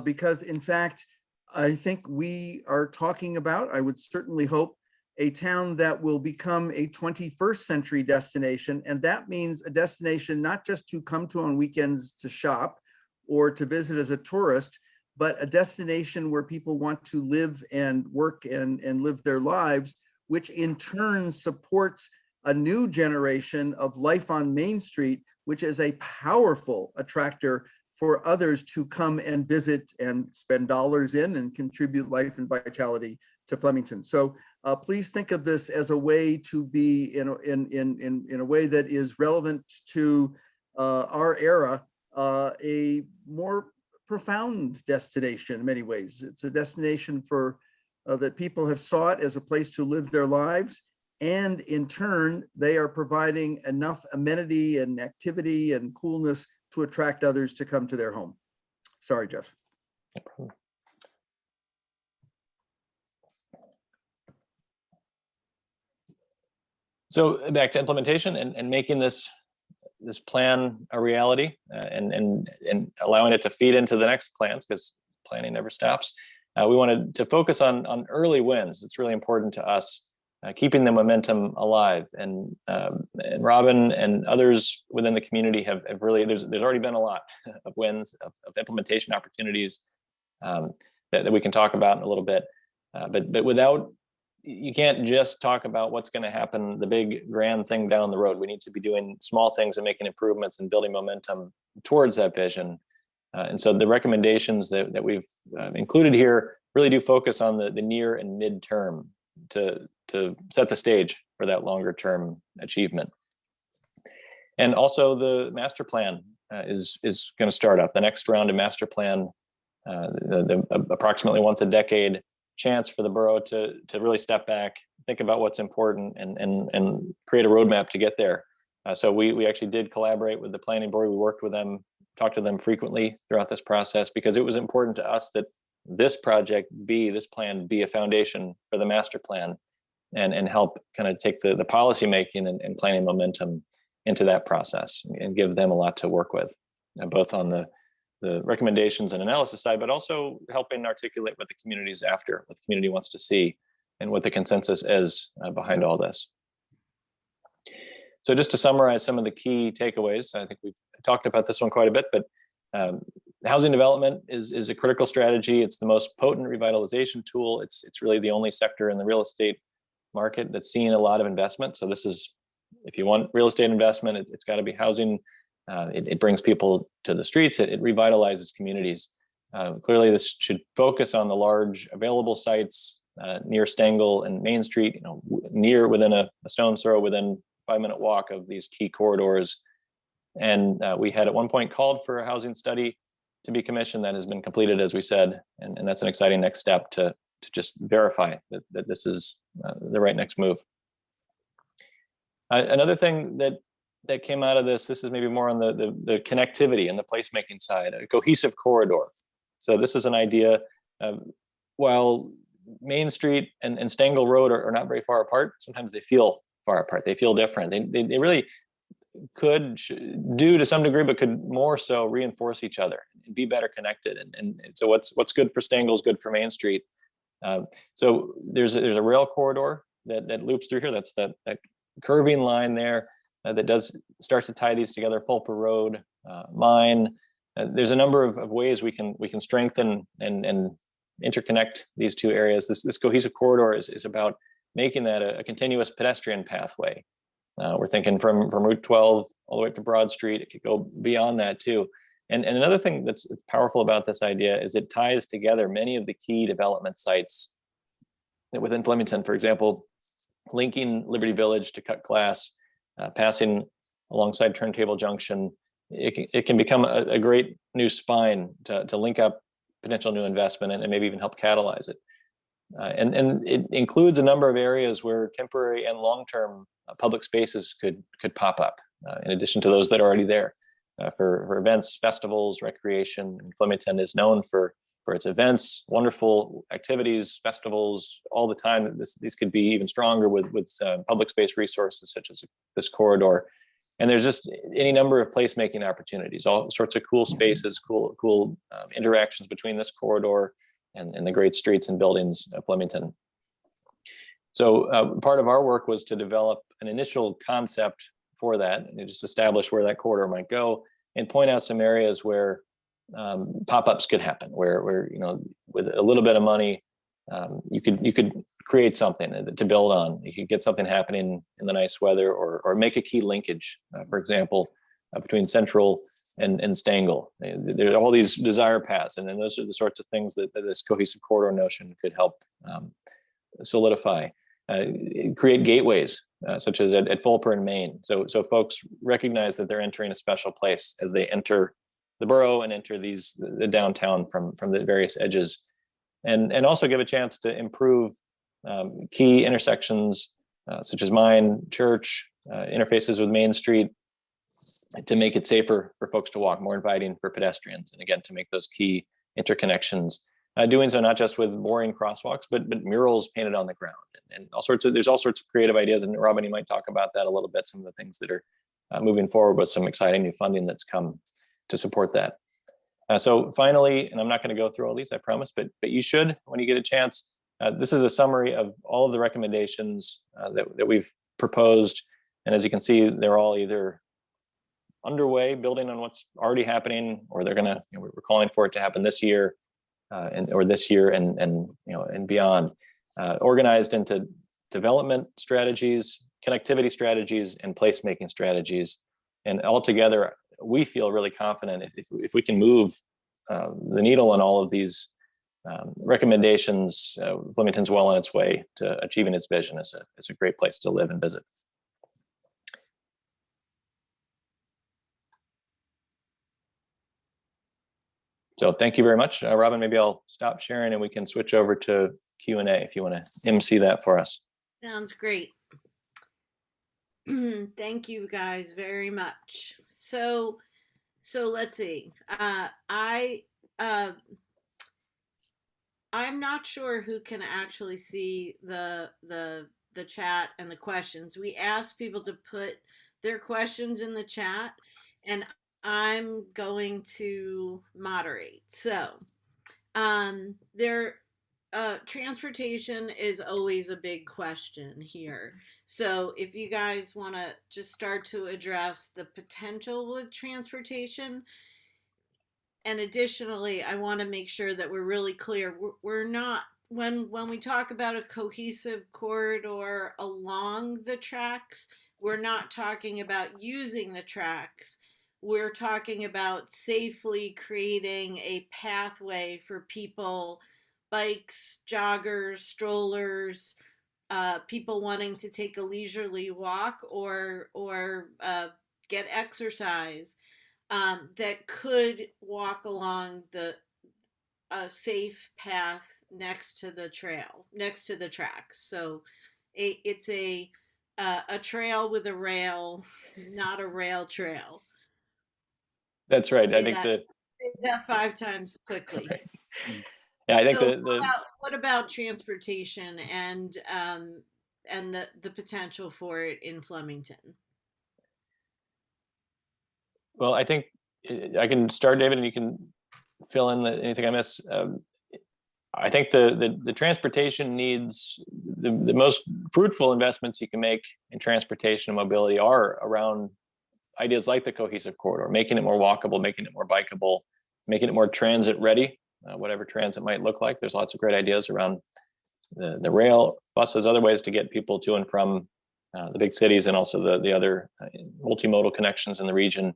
because, in fact, I think we are talking about, I would certainly hope, a town that will become a 21st century destination. And that means a destination not just to come to on weekends to shop or to visit as a tourist, but a destination where people want to live and work and live their lives, which in turn supports a new generation of life on Main Street, which is a powerful attractor for others to come and visit and spend dollars in and contribute life and vitality to Flemington. So please think of this as a way to be in a way that is relevant to our era, a more profound destination in many ways. It's a destination for that people have sought as a place to live their lives. And in turn, they are providing enough amenity and activity and coolness to attract others to come to their home. Sorry, Jeff. No problem. So back to implementation and making this plan a reality, and allowing it to feed into the next plans, because planning never stops. We wanted to focus on early wins. It's really important to us, keeping the momentum alive. And Robin and others within the community have really, there's already been a lot of wins, of implementation opportunities that we can talk about in a little bit. But without, you can't just talk about what's going to happen, the big grand thing down the road. We need to be doing small things and making improvements and building momentum towards that vision. And so the recommendations that we've included here really do focus on the near and midterm to set the stage for that longer term achievement. And also the master plan is going to start up. The next round of master plan, the approximately once a decade chance for the borough to really step back, think about what's important, and create a roadmap to get there. So we actually did collaborate with the planning board. We worked with them, talked to them frequently throughout this process, because it was important to us that this plan be a foundation for the master plan, and help kind of take the policy making and planning momentum into that process, and give them a lot to work with, both on the recommendations and analysis side, but also helping articulate what the community's after, what the community wants to see, and what the consensus is behind all this. So just to summarize some of the key takeaways, I think we've talked about this one quite a bit, but housing development is a critical strategy. It's the most potent revitalization tool. It's really the only sector in the real estate market that's seeing a lot of investment. So this is, if you want real estate investment, it's got to be housing. It brings people to the streets. It revitalizes communities. Clearly, this should focus on the large available sites near Stengel and Main Street, within a stone's throw, within 5-minute walk of these key corridors. And we had at one point called for a housing study to be commissioned. That has been completed, as we said, and that's an exciting next step to just verify that this is the right next move. Another thing that came out of this is maybe more on the connectivity and the placemaking side, a cohesive corridor. So this is an idea, while Main Street and Stengel Road are not very far apart, sometimes they feel far apart. They feel different. They really could do to some degree, but could more so reinforce each other and be better connected. And so what's good for Stengel is good for Main Street. So there's a rail corridor that loops through here. That's that curving line there that starts to tie these together. Fulper Road, Mine. There's a number of ways we can strengthen and interconnect these two areas. This cohesive corridor is about making that a continuous pedestrian pathway. We're thinking from Route 12 all the way up to Broad Street. It could go beyond that too. And another thing that's powerful about this idea is it ties together many of the key development sites within Flemington. For example, linking Liberty Village to Cut Glass, passing alongside Turntable Junction. It can become a great new spine to link up potential new investment and maybe even help catalyze it. And it includes a number of areas where temporary and long-term public spaces could pop up, in addition to those that are already there. For events, festivals, recreation. And Flemington is known for its events, wonderful activities, festivals, all the time. These could be even stronger with public space resources such as this corridor. And there's just any number of placemaking opportunities, all sorts of cool spaces, cool interactions between this corridor and the great streets and buildings of Flemington. So part of our work was to develop an initial concept for that and just establish where that corridor might go and point out some areas where pop-ups could happen, where with a little bit of money, you could create something to build on. You could get something happening in the nice weather, or make a key linkage, for example, between Central and Stangel. There's all these desire paths, and then those are the sorts of things that this cohesive corridor notion could help solidify. Create gateways, such as at Fulper in Maine. So folks recognize that they're entering a special place as they enter the borough and enter the downtown from the various edges, and also give a chance to improve key intersections such as Mine, Church, interfaces with Main Street, to make it safer for folks to walk, more inviting for pedestrians, and again to make those key interconnections. Doing so not just with boring crosswalks, but murals painted on the ground, and there's all sorts of creative ideas. And Robin, you might talk about that a little bit. Some of the things that are moving forward with some exciting new funding that's come to support that. So finally, and I'm not going to go through all these, I promise, but you should, when you get a chance. This is a summary of all of the recommendations that we've proposed, and as you can see, they're all either underway, building on what's already happening, or they're gonna, we're calling for it to happen this year. Or this year and beyond, organized into development strategies, connectivity strategies, and placemaking strategies. And altogether, we feel really confident if we can move the needle on all of these recommendations, Flemington's well on its way to achieving its vision as a great place to live and visit. So thank you very much. Robin, maybe I'll stop sharing and we can switch over to Q&A if you want to MC that for us. Sounds great. Thank you guys very much. So let's see. I'm not sure who can actually see the chat and the questions. We asked people to put their questions in the chat, and I'm going to moderate. So, transportation is always a big question here. So if you guys want to just start to address the potential with transportation, and additionally, I want to make sure that we're really clear. We're not, when we talk about a cohesive corridor along the tracks, we're not talking about using the tracks. We're talking about safely creating a pathway for people, bikes, joggers, strollers, people wanting to take a leisurely walk or get exercise, that could walk along a safe path next to the tracks. So it's a trail with a rail, not a rail trail. That's right. I think that 5 times quickly. Right. Yeah, I think what about transportation and the potential for it in Flemington? Well, I think I can start, David, and you can fill in anything I miss. I think the transportation needs, the most fruitful investments you can make in transportation and mobility are around ideas like the cohesive corridor, making it more walkable, making it more bikeable, making it more transit ready, whatever transit might look like. There's lots of great ideas around the rail, buses, other ways to get people to and from the big cities, and also the other multimodal connections in the region.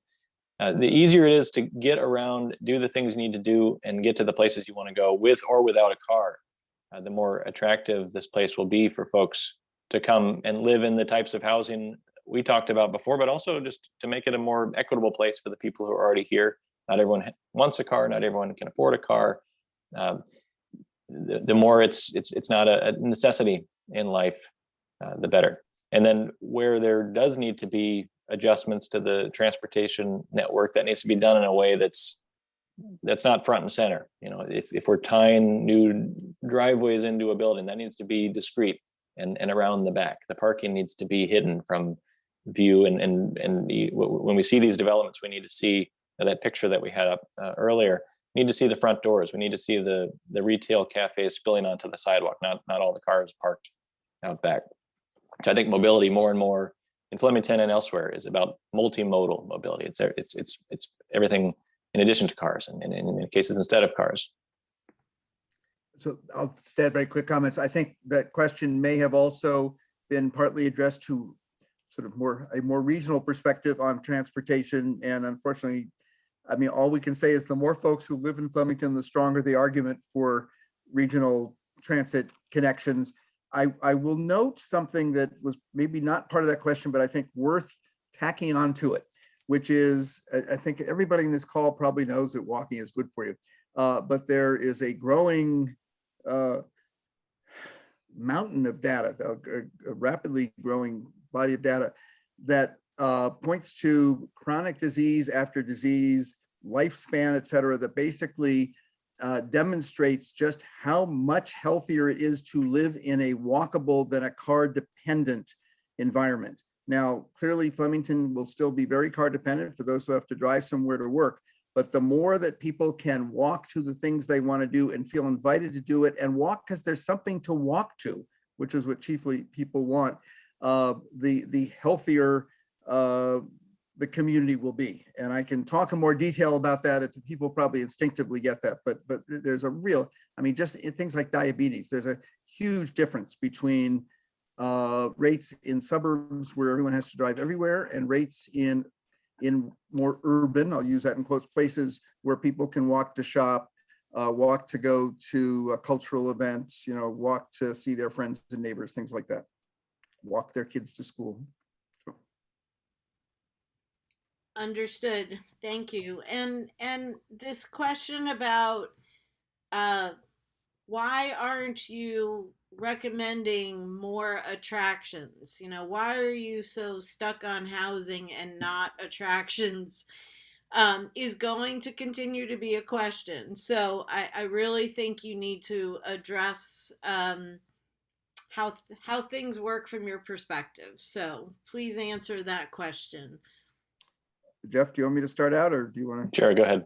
The easier it is to get around, do the things you need to do, and get to the places you want to go with or without a car, the more attractive this place will be for folks to come and live in the types of housing we talked about before, but also just to make it a more equitable place for the people who are already here. Not everyone wants a car, not everyone can afford a car. The more it's not a necessity in life, the better. And then where there does need to be adjustments to the transportation network, that needs to be done in a way that's not front and center. You know, if we're tying new driveways into a building, that needs to be discreet and around the back. The parking needs to be hidden from view. And when we see these developments, we need to see that picture that we had up earlier. We need to see the front doors. We need to see the retail cafes spilling onto the sidewalk, not all the cars parked out back. So I think mobility more and more in Flemington and elsewhere is about multimodal mobility. It's everything in addition to cars, and in cases instead of cars. So I'll just add very quick comments. I think that question may have also been partly addressed to sort of a more regional perspective on transportation. And unfortunately, I mean, all we can say is the more folks who live in Flemington, the stronger the argument for regional transit connections. I will note something that was maybe not part of that question, but I think worth tacking onto it, which is, I think everybody in this call probably knows that walking is good for you, but there is a growing mountain of data, a rapidly growing body of data that points to chronic disease after disease, lifespan, et cetera, that basically demonstrates just how much healthier it is to live in a walkable than a car dependent environment. Now, clearly Flemington will still be very car dependent for those who have to drive somewhere to work, but the more that people can walk to the things they want to do and feel invited to do it, and walk because there's something to walk to, which is what chiefly people want, the healthier the community will be. And I can talk in more detail about that if people probably instinctively get that, but there's a real, I mean, just things like diabetes, there's a huge difference between rates in suburbs where everyone has to drive everywhere and rates in more urban, I'll use that in quotes, places where people can walk to shop, walk to go to cultural events, you know, walk to see their friends and neighbors, things like that, walk their kids to school. Understood. Thank you. And this question about why aren't you recommending more attractions? You know, why are you so stuck on housing and not attractions? Is going to continue to be a question. So I really think you need to address how things work from your perspective. So please answer that question. Jeff, do you want me to start out, or do you want to? Sure, go ahead.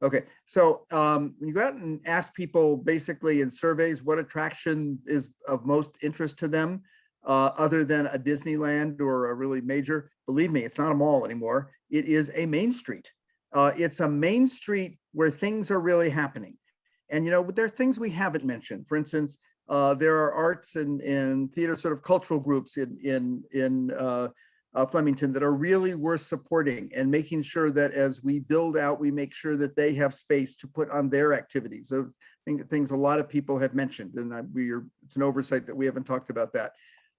Okay, so when you go out and ask people basically in surveys what attraction is of most interest to them, other than a Disneyland or a really major, believe me, it's not a mall anymore. It is a main street. It's a main street where things are really happening. And, you know, there are things we haven't mentioned. For instance, there are arts and theater sort of cultural groups in Flemington that are really worth supporting and making sure that as we build out, we make sure that they have space to put on their activities. So things a lot of people have mentioned, and it's an oversight that we haven't talked about that.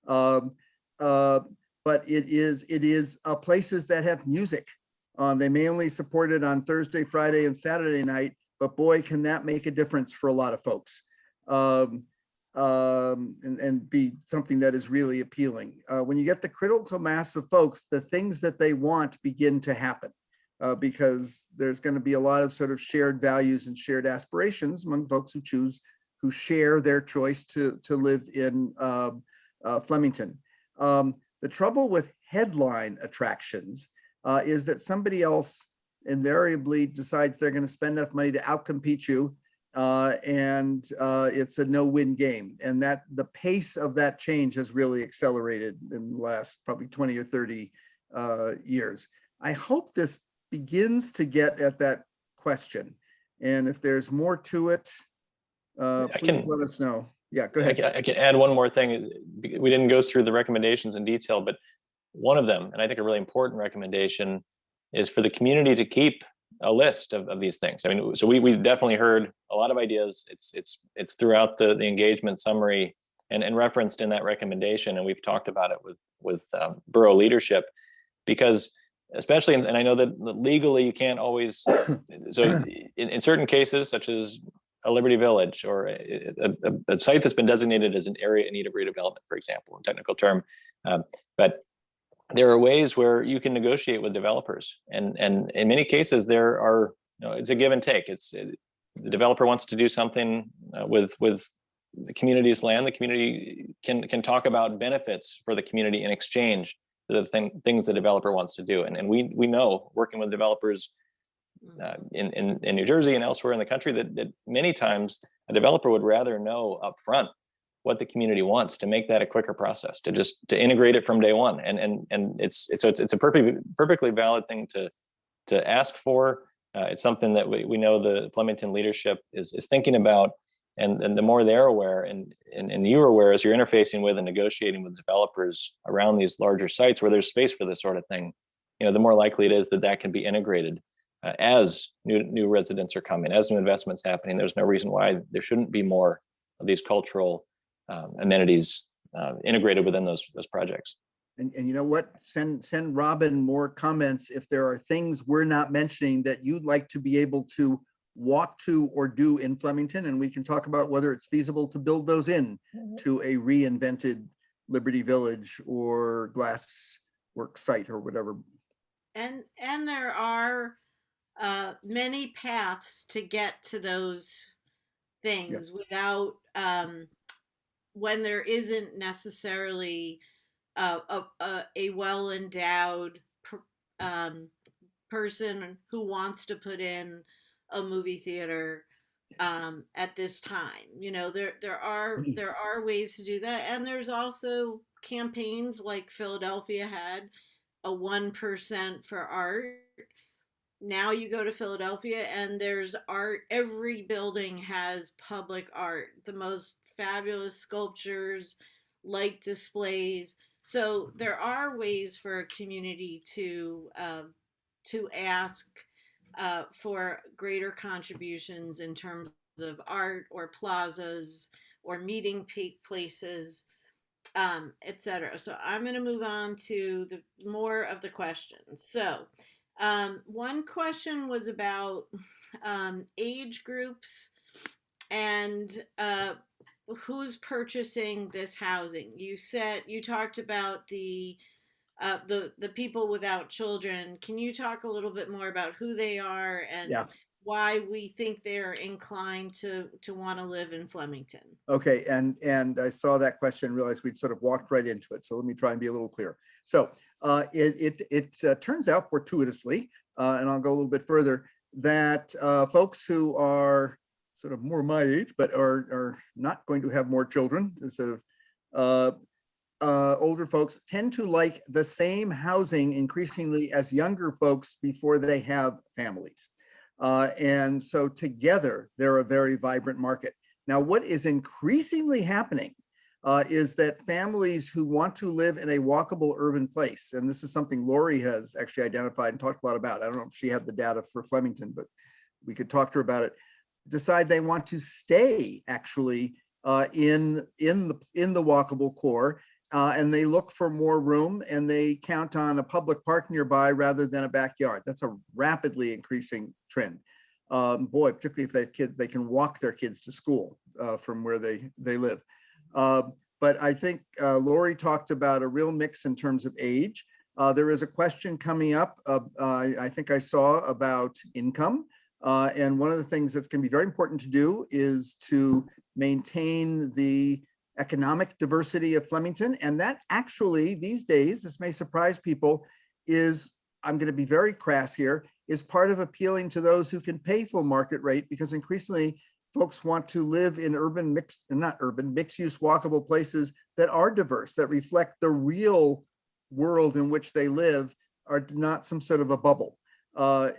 But it is places that have music. They may only support it on Thursday, Friday, and Saturday night, but boy, can that make a difference for a lot of folks. And be something that is really appealing. When you get the critical mass of folks, the things that they want begin to happen, because there's going to be a lot of sort of shared values and shared aspirations among folks who share their choice to live in Flemington. The trouble with headline attractions is that somebody else invariably decides they're going to spend enough money to outcompete you and it's a no-win game. And that the pace of that change has really accelerated in the last probably 20 or 30 years. I hope this begins to get at that question. And if there's more to it, please let us know. Yeah, go ahead. I can add one more thing. We didn't go through the recommendations in detail, but one of them, and I think a really important recommendation, is for the community to keep a list of these things. I mean, so we definitely heard a lot of ideas. It's throughout the engagement summary and referenced in that recommendation, and we've talked about it with borough leadership, because especially, and I know that legally you can't always, so in certain cases, such as a Liberty Village or a site that's been designated as an area in need of redevelopment, for example, in technical term, but there are ways where you can negotiate with developers, and in many cases there are, it's a give and take. The developer wants to do something with the community's land. The community can talk about benefits for the community in exchange for the things the developer wants to do. And we know, working with developers in New Jersey and elsewhere in the country, that many times a developer would rather know upfront what the community wants, to make that a quicker process, to integrate it from day one. And it's a perfectly valid thing to ask for. It's something that we know the Flemington leadership is thinking about, and the more they're aware, and you're aware as you're interfacing with and negotiating with developers around these larger sites where there's space for this sort of thing, the more likely it is that can be integrated as new residents are coming, as new investments happening. There's no reason why there shouldn't be more of these cultural amenities integrated within those projects. And you know what? Send Robin more comments if there are things we're not mentioning that you'd like to be able to walk to or do in Flemington, and we can talk about whether it's feasible to build those in to a reinvented Liberty Village or Glass Works site or whatever. And there are many paths to get to those things without when there isn't necessarily a well-endowed person who wants to put in a movie theater at this time. There are ways to do that, and there's also campaigns like Philadelphia had a 1% for art. Now you go to Philadelphia and there's art. Every building has public art, the most fabulous sculptures, light displays. So there are ways for a community to ask for greater contributions in terms of art or plazas or meeting places, etc. So I'm going to move on to the more of the questions. So one question was about age groups and who's purchasing this housing. You talked about the people without children. Can you talk a little bit more about who they are and why we think they're inclined to want to live in Flemington? Okay, and I saw that question and realized we'd sort of walked right into it. So let me try and be a little clear. So it turns out fortuitously, and I'll go a little bit further, that folks who are sort of more my age, but are not going to have more children, sort of older folks, tend to like the same housing increasingly as younger folks before they have families. And so together, they're a very vibrant market. Now, what is increasingly happening is that families who want to live in a walkable urban place, and this is something Lori has actually identified and talked a lot about. I don't know if she had the data for Flemington, but we could talk to her about it. Decide they want to stay actually in the walkable core, and they look for more room, and they count on a public park nearby rather than a backyard. That's a rapidly increasing trend. Boy, particularly if they have kids, they can walk their kids to school from where they live. But I think Lori talked about a real mix in terms of age. There is a question coming up, I think I saw, about income. And one of the things that's going to be very important to do is to maintain the economic diversity of Flemington. And that actually, these days, this may surprise people, is, I'm going to be very crass here, is part of appealing to those who can pay full market rate, because increasingly folks want to live in mixed use walkable places that are diverse, that reflect the real world in which they live, are not some sort of a bubble. I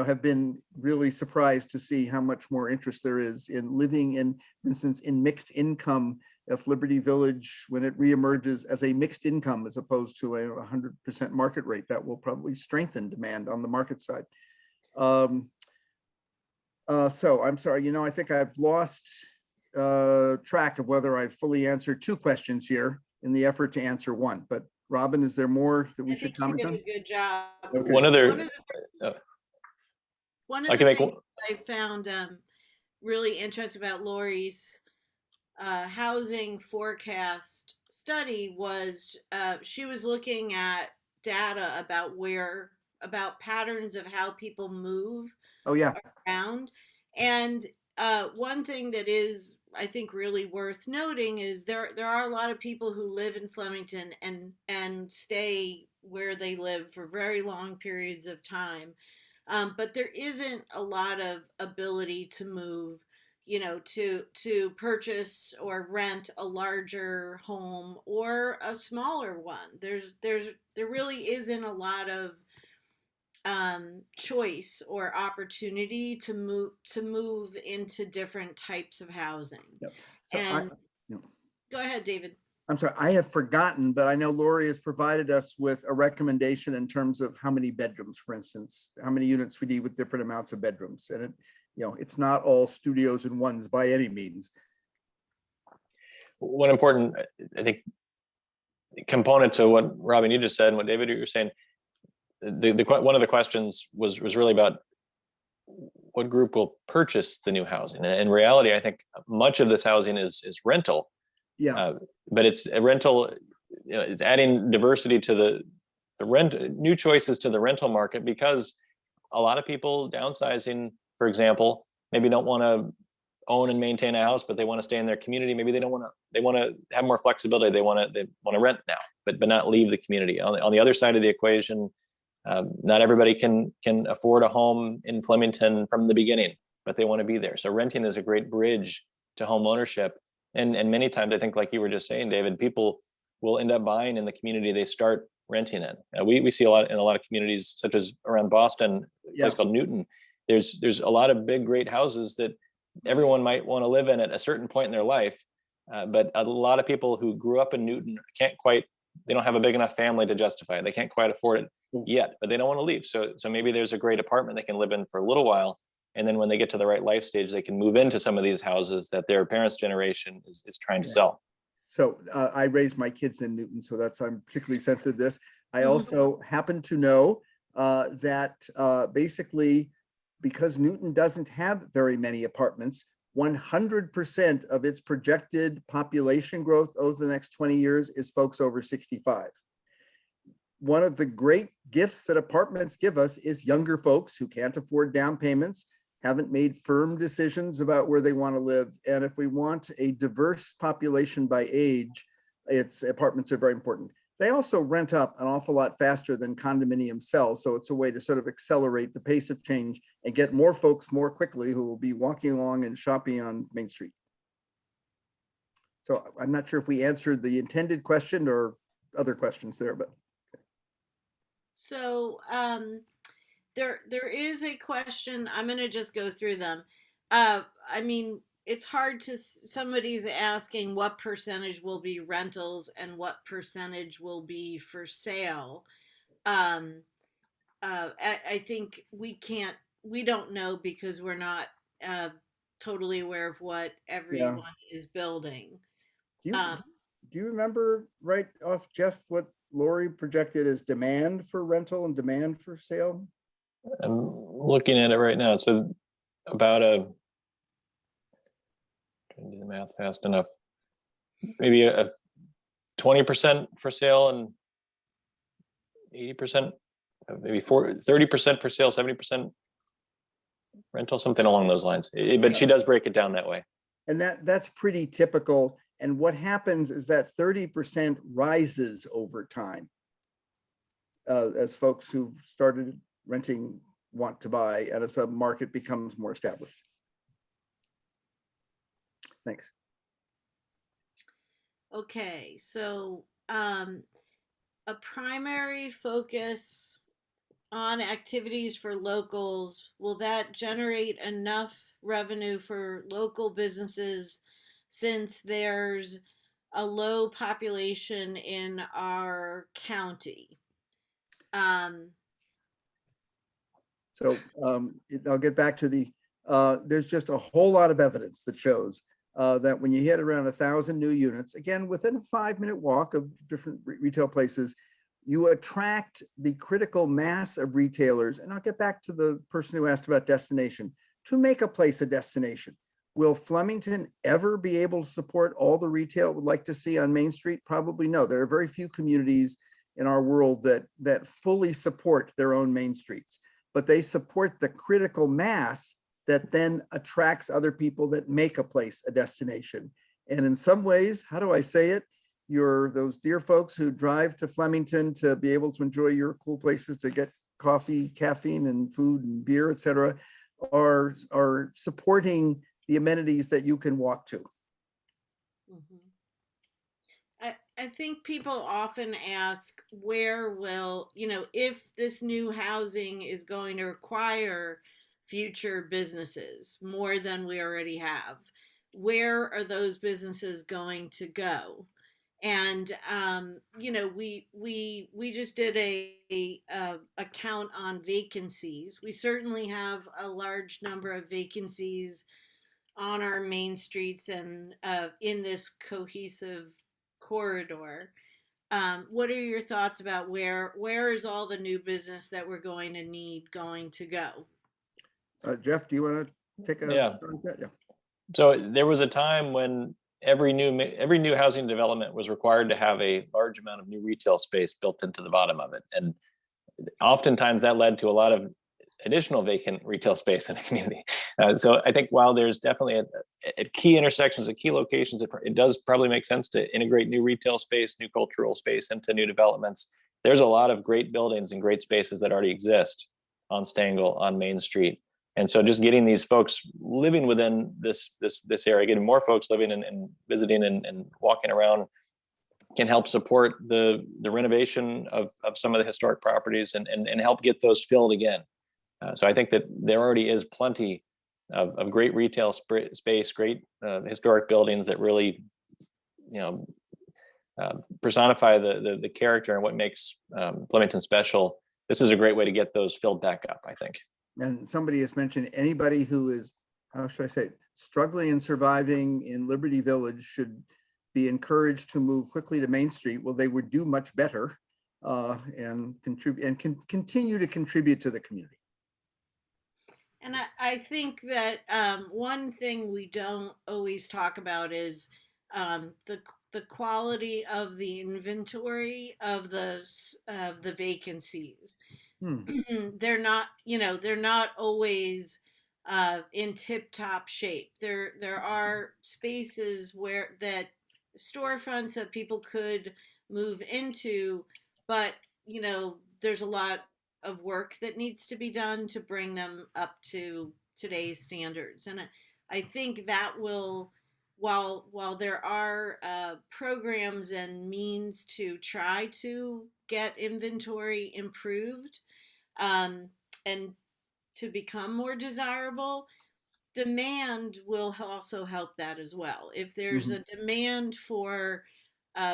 have been really surprised to see how much more interest there is in living in, for instance, in mixed income. If Liberty Village, when it reemerges as a mixed income as opposed to a 100% market rate, that will probably strengthen demand on the market side. So I'm sorry, I think I've lost track of whether I've fully answered two questions here in the effort to answer one. But Robin, is there more that we I should think you comment did on? a good job. Okay. One other, One of I the can make things one. I found really interesting about Lori's housing forecast study was she was looking at data about patterns of how people move Oh, yeah. around. And one thing that is, I think, really worth noting is there are a lot of people who live in Flemington and stay where they live for very long periods of time. But there isn't a lot of ability to move, to purchase or rent a larger home or a smaller one. There really isn't a lot of choice or opportunity to move into different types of housing. Yep. So And go ahead, David. I'm sorry, I have forgotten, but I know Lori has provided us with a recommendation in terms of how many bedrooms, for instance, how many units we need with different amounts of bedrooms. And it's not all studios and ones by any means. One important, I think, component to what Robin, you just said, and what David, you were saying, one of the questions was really about what group will purchase the new housing. And in reality, I think much of this housing is rental. Yeah. But it's a rental, it's adding diversity to the new choices to the rental market, because a lot of people downsizing, for example, maybe don't want to own and maintain a house, but they want to stay in their community. Maybe they want to have more flexibility. They want to rent now, but not leave the community. On the other side of the equation, not everybody can afford a home in Flemington from the beginning, but they want to be there. So renting is a great bridge to home ownership. And many times, I think, like you were just saying, David, people will end up buying in the community they start renting in. We see a lot in a lot of communities, such as around Boston, a place called Newton. There's a lot of big, great houses that everyone might want to live in at a certain point in their life. But a lot of people who grew up in Newton they don't have a big enough family to justify it. They can't quite afford it yet, but they don't want to leave. So maybe there's a great apartment they can live in for a little while. And then when they get to the right life stage, they can move into some of these houses that their parents' generation is trying to sell. So I raised my kids in Newton, so I'm particularly sensitive to this. I also happen to know that basically, because Newton doesn't have very many apartments, 100% of its projected population growth over the next 20 years is folks over 65. One of the great gifts that apartments give us is younger folks who can't afford down payments, haven't made firm decisions about where they want to live. And if we want a diverse population by age, apartments are very important. They also rent up an awful lot faster than condominium sells. So it's a way to sort of accelerate the pace of change and get more folks more quickly who will be walking along and shopping on Main Street. So I'm not sure if we answered the intended question or other questions there, but. So there is a question. I'm going to just go through them. I mean, it's hard to, somebody's asking what percentage will be rentals and what percentage will be for sale. I think we don't know because we're not totally aware of what everyone is building. Do you remember right off, Jeff, what Lori projected as demand for rental and demand for sale? I'm looking at it right now. So about trying to do the math fast enough. Maybe a 20% for sale and 80%, maybe 30% for sale, 70% rental, something along those lines. But she does break it down that way. And that's pretty typical. And what happens is that 30% rises over time as folks who started renting want to buy and as a market becomes more established. Thanks. Okay, so a primary focus on activities for locals, will that generate enough revenue for local businesses since there's a low population in our county? So I'll get back to there's just a whole lot of evidence that shows that when you hit around 1,000 new units, again, within a 5-minute walk of different retail places, you attract the critical mass of retailers. And I'll get back to the person who asked about destination, to make a place a destination. Will Flemington ever be able to support all the retail it would like to see on Main Street? Probably no. There are very few communities in our world that fully support their own main streets, but they support the critical mass that then attracts other people that make a place a destination. And in some ways, how do I say it? Those dear folks who drive to Flemington to be able to enjoy your cool places to get coffee, caffeine, and food and beer, et cetera, are supporting the amenities that you can walk to. Mhm. I think people often ask, where will, if this new housing is going to require future businesses more than we already have, where are those businesses going to go? And we just did a count on vacancies. We certainly have a large number of vacancies on our main streets and in this cohesive corridor. What are your thoughts about where is all the new business that we're going to need going to go? Jeff, do you want to take a Yeah. start at that? Yeah. So there was a time when every new housing development was required to have a large amount of new retail space built into the bottom of it, and oftentimes that led to a lot of additional vacant retail space in a community. So I think while there's definitely at key intersections, at key locations, it does probably make sense to integrate new retail space, new cultural space into new developments. There's a lot of great buildings and great spaces that already exist on Stangl, on Main Street. And so just getting these folks living within this area, getting more folks living and visiting and walking around can help support the renovation of some of the historic properties and help get those filled again. So I think that there already is plenty of great retail space, great historic buildings that really, personify the character and what makes Flemington special. This is a great way to get those filled back up, I think. And somebody has mentioned anybody who is, how should I say, struggling and surviving in Liberty Village should be encouraged to move quickly to Main Street. Well, they would do much better and contribute and can continue to contribute to the community. And I think that one thing we don't always talk about is the quality of the inventory of the vacancies. They're not always in tip top shape. There are spaces that storefronts that people could move into, but there's a lot of work that needs to be done to bring them up to today's standards. And I think that will, while there are programs and means to try to get inventory improved and to become more desirable, demand will also help that as well. If there's a demand for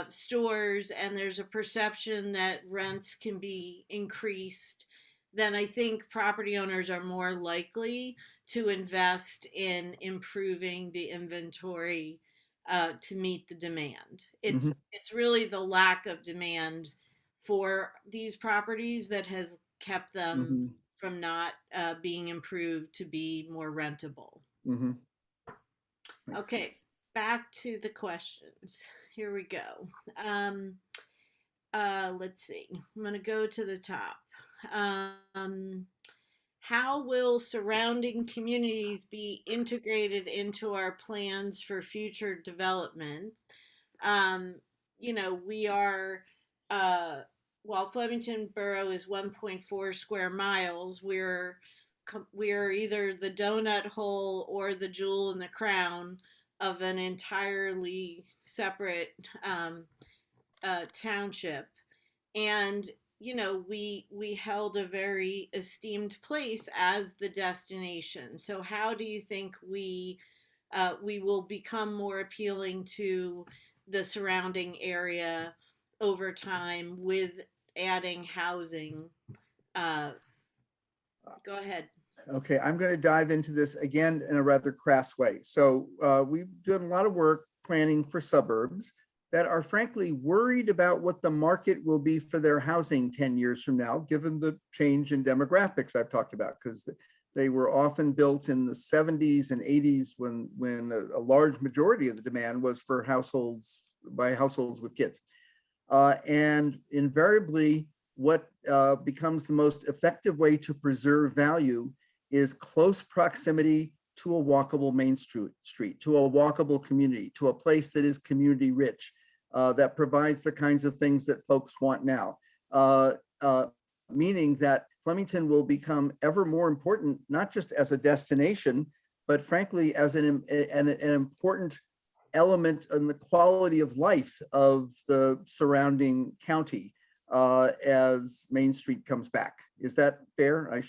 stores and there's a perception that rents can be increased, then I think property owners are more likely to invest in improving the inventory to meet the demand. It's really the lack of demand for these properties that has kept them from not being improved to be more rentable. Okay, back to the questions. Here we go. Let's see. I'm going to go to the top. How will surrounding communities be integrated into our plans for future development? We are while Flemington Borough is 1.4 square miles, we're either the donut hole or the jewel in the crown of an entirely separate township. And we held a very esteemed place as the destination. So how do you think we will become more appealing to the surrounding area over time with adding housing? Uh, Go ahead. Okay, I'm going to dive into this again in a rather crass way. So we've done a lot of work planning for suburbs that are frankly worried about what the market will be for their housing 10 years from now, given the change in demographics I've talked about, because they were often built in the 70s and 80s when a large majority of the demand was for households with kids. And invariably, what becomes the most effective way to preserve value is close proximity to a walkable main street, to a walkable community, to a place that is community rich, that provides the kinds of things that folks want now. Meaning that Flemington will become ever more important, not just as a destination, but frankly, as an important element in the quality of life of the surrounding county as Main Street comes back. Is that fair?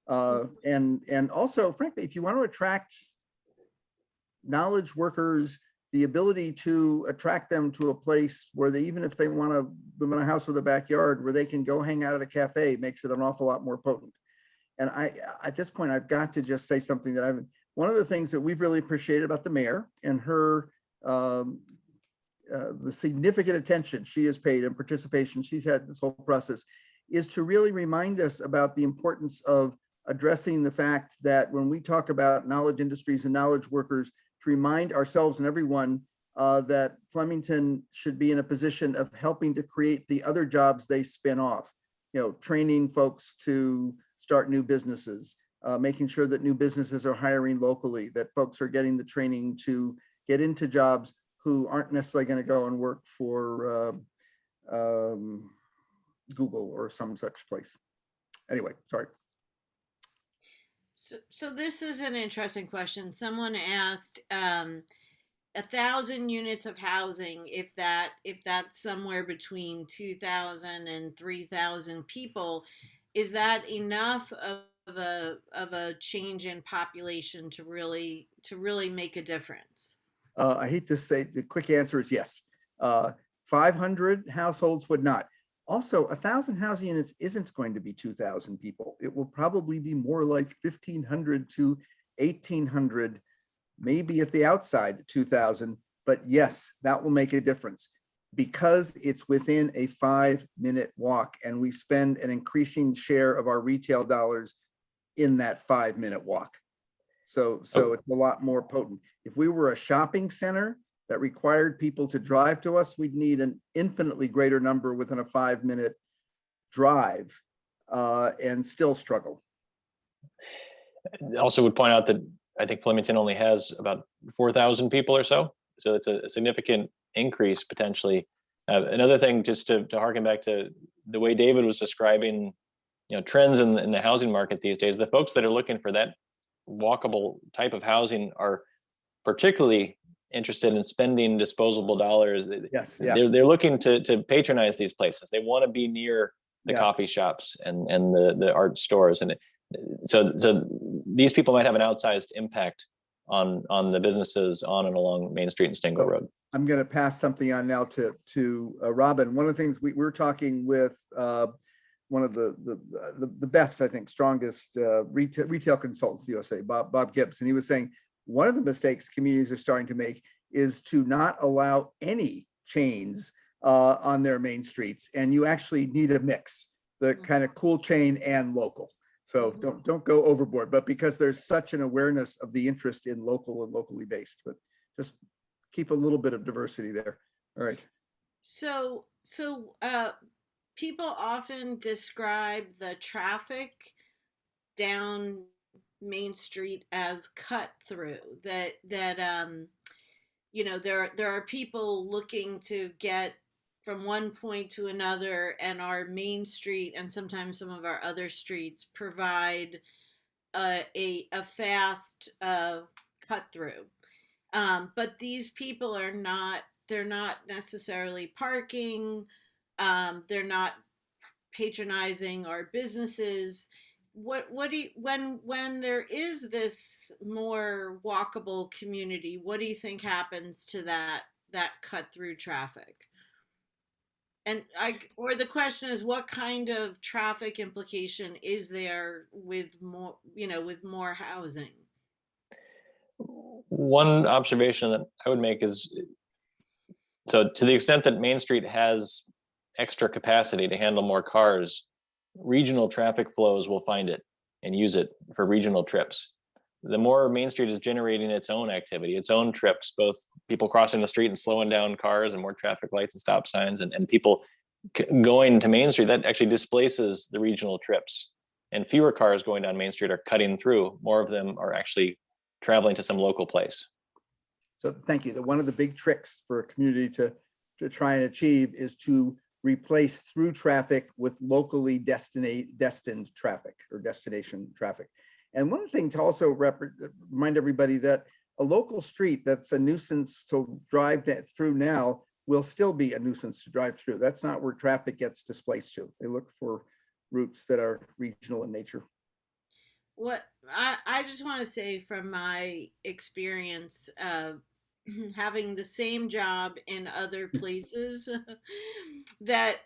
And also, frankly, if you want to attract knowledge workers, the ability to attract them to a place where they, even if they want to live in a house with a backyard, where they can go hang out at a cafe, makes it an awful lot more potent. And at this point, I've got to just say something that one of the things that we've really appreciated about the mayor and her, the significant attention she has paid and participation she's had in this whole process, is to really remind us about the importance of addressing the fact that when we talk about knowledge industries and knowledge workers, to remind ourselves and everyone that Flemington should be in a position of helping to create the other jobs they spin off, training folks to start new businesses, making sure that new businesses are hiring locally, that folks are getting the training to get into jobs who aren't necessarily going to go and work for Google or some such place. Anyway, sorry. So this is an interesting question. Someone asked, 1,000 units of housing, if that's somewhere between 2,000 and 3,000 people, is that enough of a change in population to really make a difference? I hate to say, the quick answer is yes. 500 households would not. Also, 1,000 housing units isn't going to be 2,000 people. It will probably be more like 1,500 to 1,800, maybe at the outside 2,000. But yes, that will make a difference because it's within a 5-minute walk, and we spend an increasing share of our retail dollars in that 5-minute walk. So it's a lot more potent. If we were a shopping center that required people to drive to us, we'd need an infinitely greater number within a 5-minute drive and still struggle. Also would point out that I think Flemington only has about 4,000 people or so. So it's a significant increase potentially. Another thing, just to harken back to the way David was describing, trends in the housing market these days, the folks that are looking for that walkable type of housing are particularly interested in spending disposable dollars. Yes, yeah. They're looking to patronize these places. They want to be near the coffee shops and the art stores, and so these people might have an outsized impact on the businesses on and along Main Street and Stingo Road. I'm going to pass something on now to Robin. One of the things we're talking with one of the best, I think, strongest retail consultants in the USA, Bob Gibbs, and he was saying one of the mistakes communities are starting to make is to not allow any chains on their main streets, and you actually need a mix, the kind of cool chain and local. So don't go overboard, but because there's such an awareness of the interest in local and locally based, but just keep a little bit of diversity there. All right. So people often describe the traffic down Main Street as cut through. There are people looking to get from one point to another, and our main street and sometimes some of our other streets provide a fast cut through. But these people are not, they're not necessarily parking, they're not patronizing our businesses. What do you, when there is this more walkable community, what do you think happens to that cut through traffic? And or the question is, what kind of traffic implication is there with more, with more housing? One observation that I would make is, so to the extent that Main Street has extra capacity to handle more cars, regional traffic flows will find it and use it for regional trips. The more Main Street is generating its own activity, its own trips, both people crossing the street and slowing down cars and more traffic lights and stop signs, and people going to Main Street, that actually displaces the regional trips. And fewer cars going down Main Street are cutting through. More of them are actually traveling to some local place. So thank you. One of the big tricks for a community to try and achieve is to replace through traffic with locally destined traffic or destination traffic. And one thing to also remind everybody that a local street that's a nuisance to drive through now will still be a nuisance to drive through. That's not where traffic gets displaced to. They look for routes that are regional in nature. What I just want to say from my experience of having the same job in other places that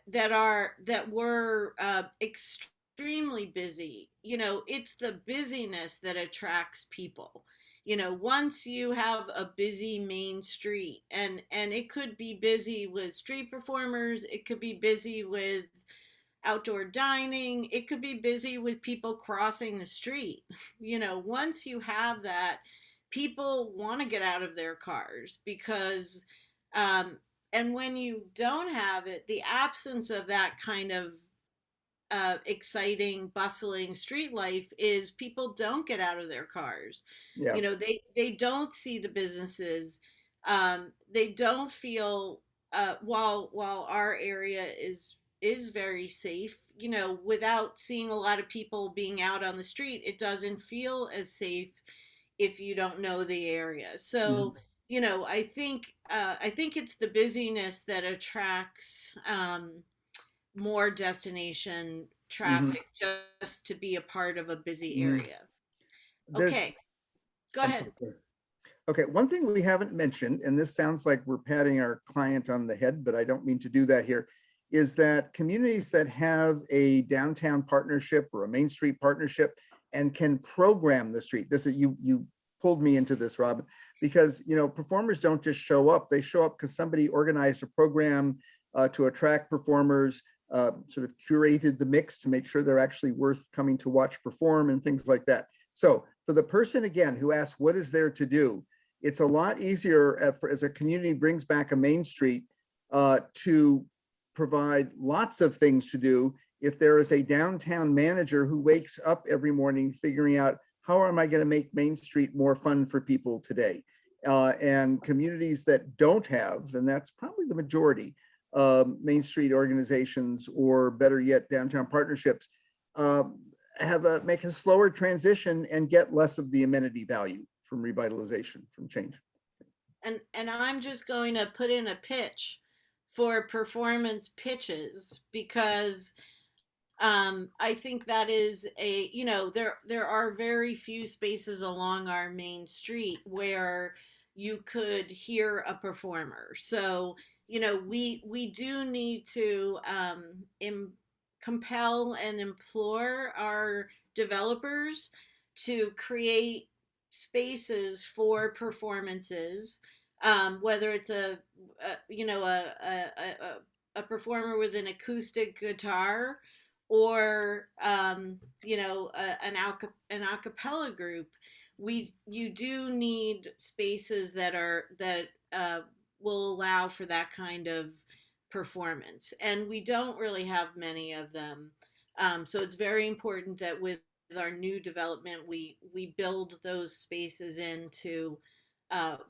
were extremely busy. It's the busyness that attracts people. Once you have a busy main street, and it could be busy with street performers, it could be busy with outdoor dining, it could be busy with people crossing the street. Once you have that, people want to get out of their cars because, and when you don't have it, the absence of that kind of exciting, bustling street life is people don't get out of their cars. Yeah. They don't see the businesses. They don't feel, while our area is very safe, without seeing a lot of people being out on the street, it doesn't feel as safe if you don't know the area. So, I think it's the busyness that attracts more destination Mhm. traffic just to be a part of a busy Mhm. area. There's, Okay, go I'm ahead. sorry. Okay, one thing we haven't mentioned, and this sounds like we're patting our client on the head, but I don't mean to do that here, is that communities that have a downtown partnership or a Main Street partnership and can program the street. This is, you pulled me into this, Robin, because performers don't just show up. They show up because somebody organized a program to attract performers, sort of curated the mix to make sure they're actually worth coming to watch perform and things like that. So for the person, again, who asks what is there to do, it's a lot easier as a community brings back a Main Street to provide lots of things to do if there is a downtown manager who wakes up every morning figuring out, how am I going to make Main Street more fun for people today? And communities that don't have, and that's probably the majority, Main Street organizations, or better yet, downtown partnerships, make a slower transition and get less of the amenity value from revitalization, from change. And I'm just going to put in a pitch for performance pitches, because I think that is there are very few spaces along our main street where you could hear a performer. So we do need to compel and implore our developers to create spaces for performances, whether it's a performer with an acoustic guitar, or an a cappella group. You do need spaces that will allow for that kind of performance, and we don't really have many of them. So it's very important that with our new development, we build those spaces into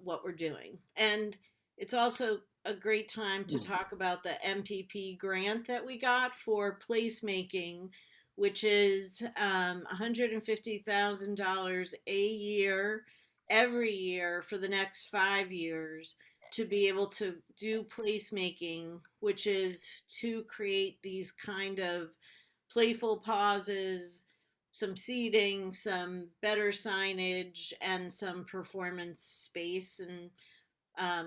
what we're doing. And it's also a great time to talk about the MPP grant that we got for placemaking, which is $150,000 a year, every year for the next 5 years to be able to do placemaking, which is to create these kind of playful pauses, some seating, some better signage, and some performance space, and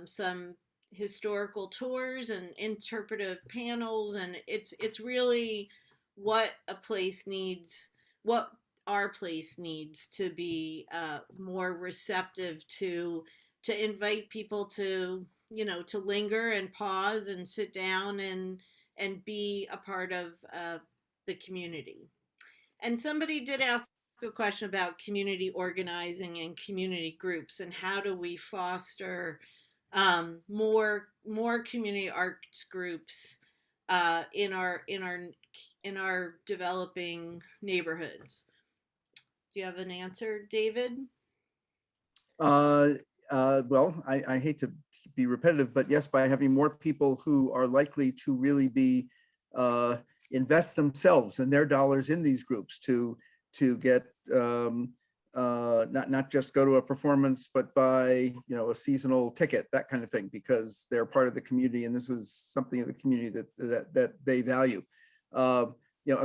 some historical tours and interpretive panels. And it's really what a place needs, what our place needs to be more receptive to invite people to, to linger and pause and sit down and be a part of the community. And somebody did ask a question about community organizing and community groups, and how do we foster more community arts groups in our developing neighborhoods. Do you have an answer, David? Well, I hate to be repetitive, but yes, by having more people who are likely to really be invest themselves and their dollars in these groups to get not just go to a performance, but buy a seasonal ticket, that kind of thing, because they're part of the community and this is something of the community that they value. A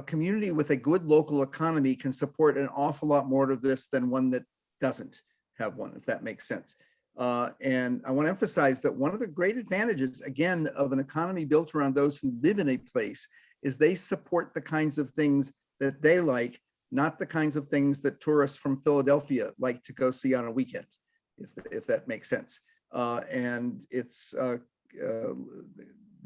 community with a good local economy can support an awful lot more of this than one that doesn't have one, if that makes sense. And I want to emphasize that one of the great advantages, again, of an economy built around those who live in a place is they support the kinds of things that they like, not the kinds of things that tourists from Philadelphia like to go see on a weekend, if that makes sense. And it's the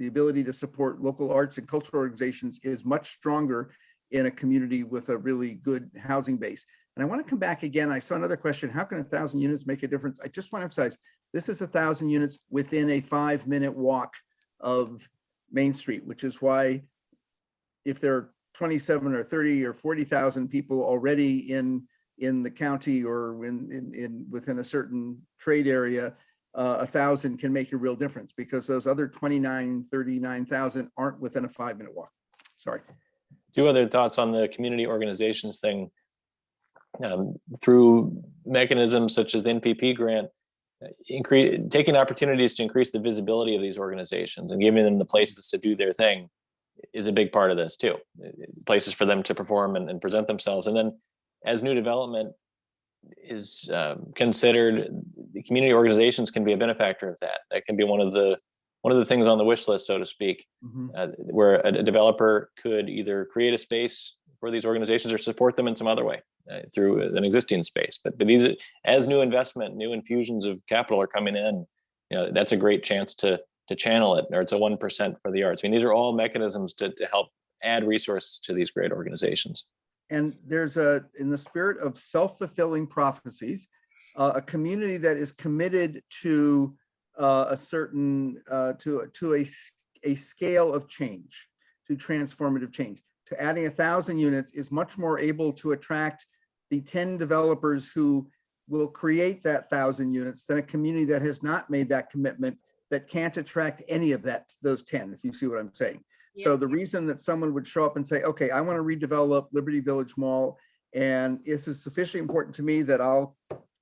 ability to support local arts and cultural organizations is much stronger in a community with a really good housing base. And I want to come back again. I saw another question. How can 1,000 units make a difference? I just want to emphasize, this is 1,000 units within a 5-minute walk of Main Street, which is why if there are 27 or 30 or 40,000 people already in the county or within a certain trade area, 1,000 can make a real difference, because those other 39,000 aren't within a 5-minute walk. Sorry. Two other thoughts on the community organizations thing. Through mechanisms such as the NPP grant, taking opportunities to increase the visibility of these organizations and giving them the places to do their thing is a big part of this too. Places for them to perform and present themselves. And then as new development is considered, the community organizations can be a benefactor of that. That can be one of the things on the wish list, so to speak, where a developer could either create a space for these organizations or support them in some other way through an existing space. But these, as new investment, new infusions of capital are coming in, that's a great chance to channel it, or it's a 1% for the arts. I mean, these are all mechanisms to help add resources to these great organizations. And there's in the spirit of self-fulfilling prophecies, a community that is committed to a certain, to a scale of change, to transformative change. To adding 1,000 units is much more able to attract the 10 developers who will create that 1,000 units than a community that has not made that commitment, that can't attract any of those 10, if you see what I'm saying. Yeah. So the reason that someone would show up and say, okay, I want to redevelop Liberty Village Mall, and this is sufficiently important to me that I'll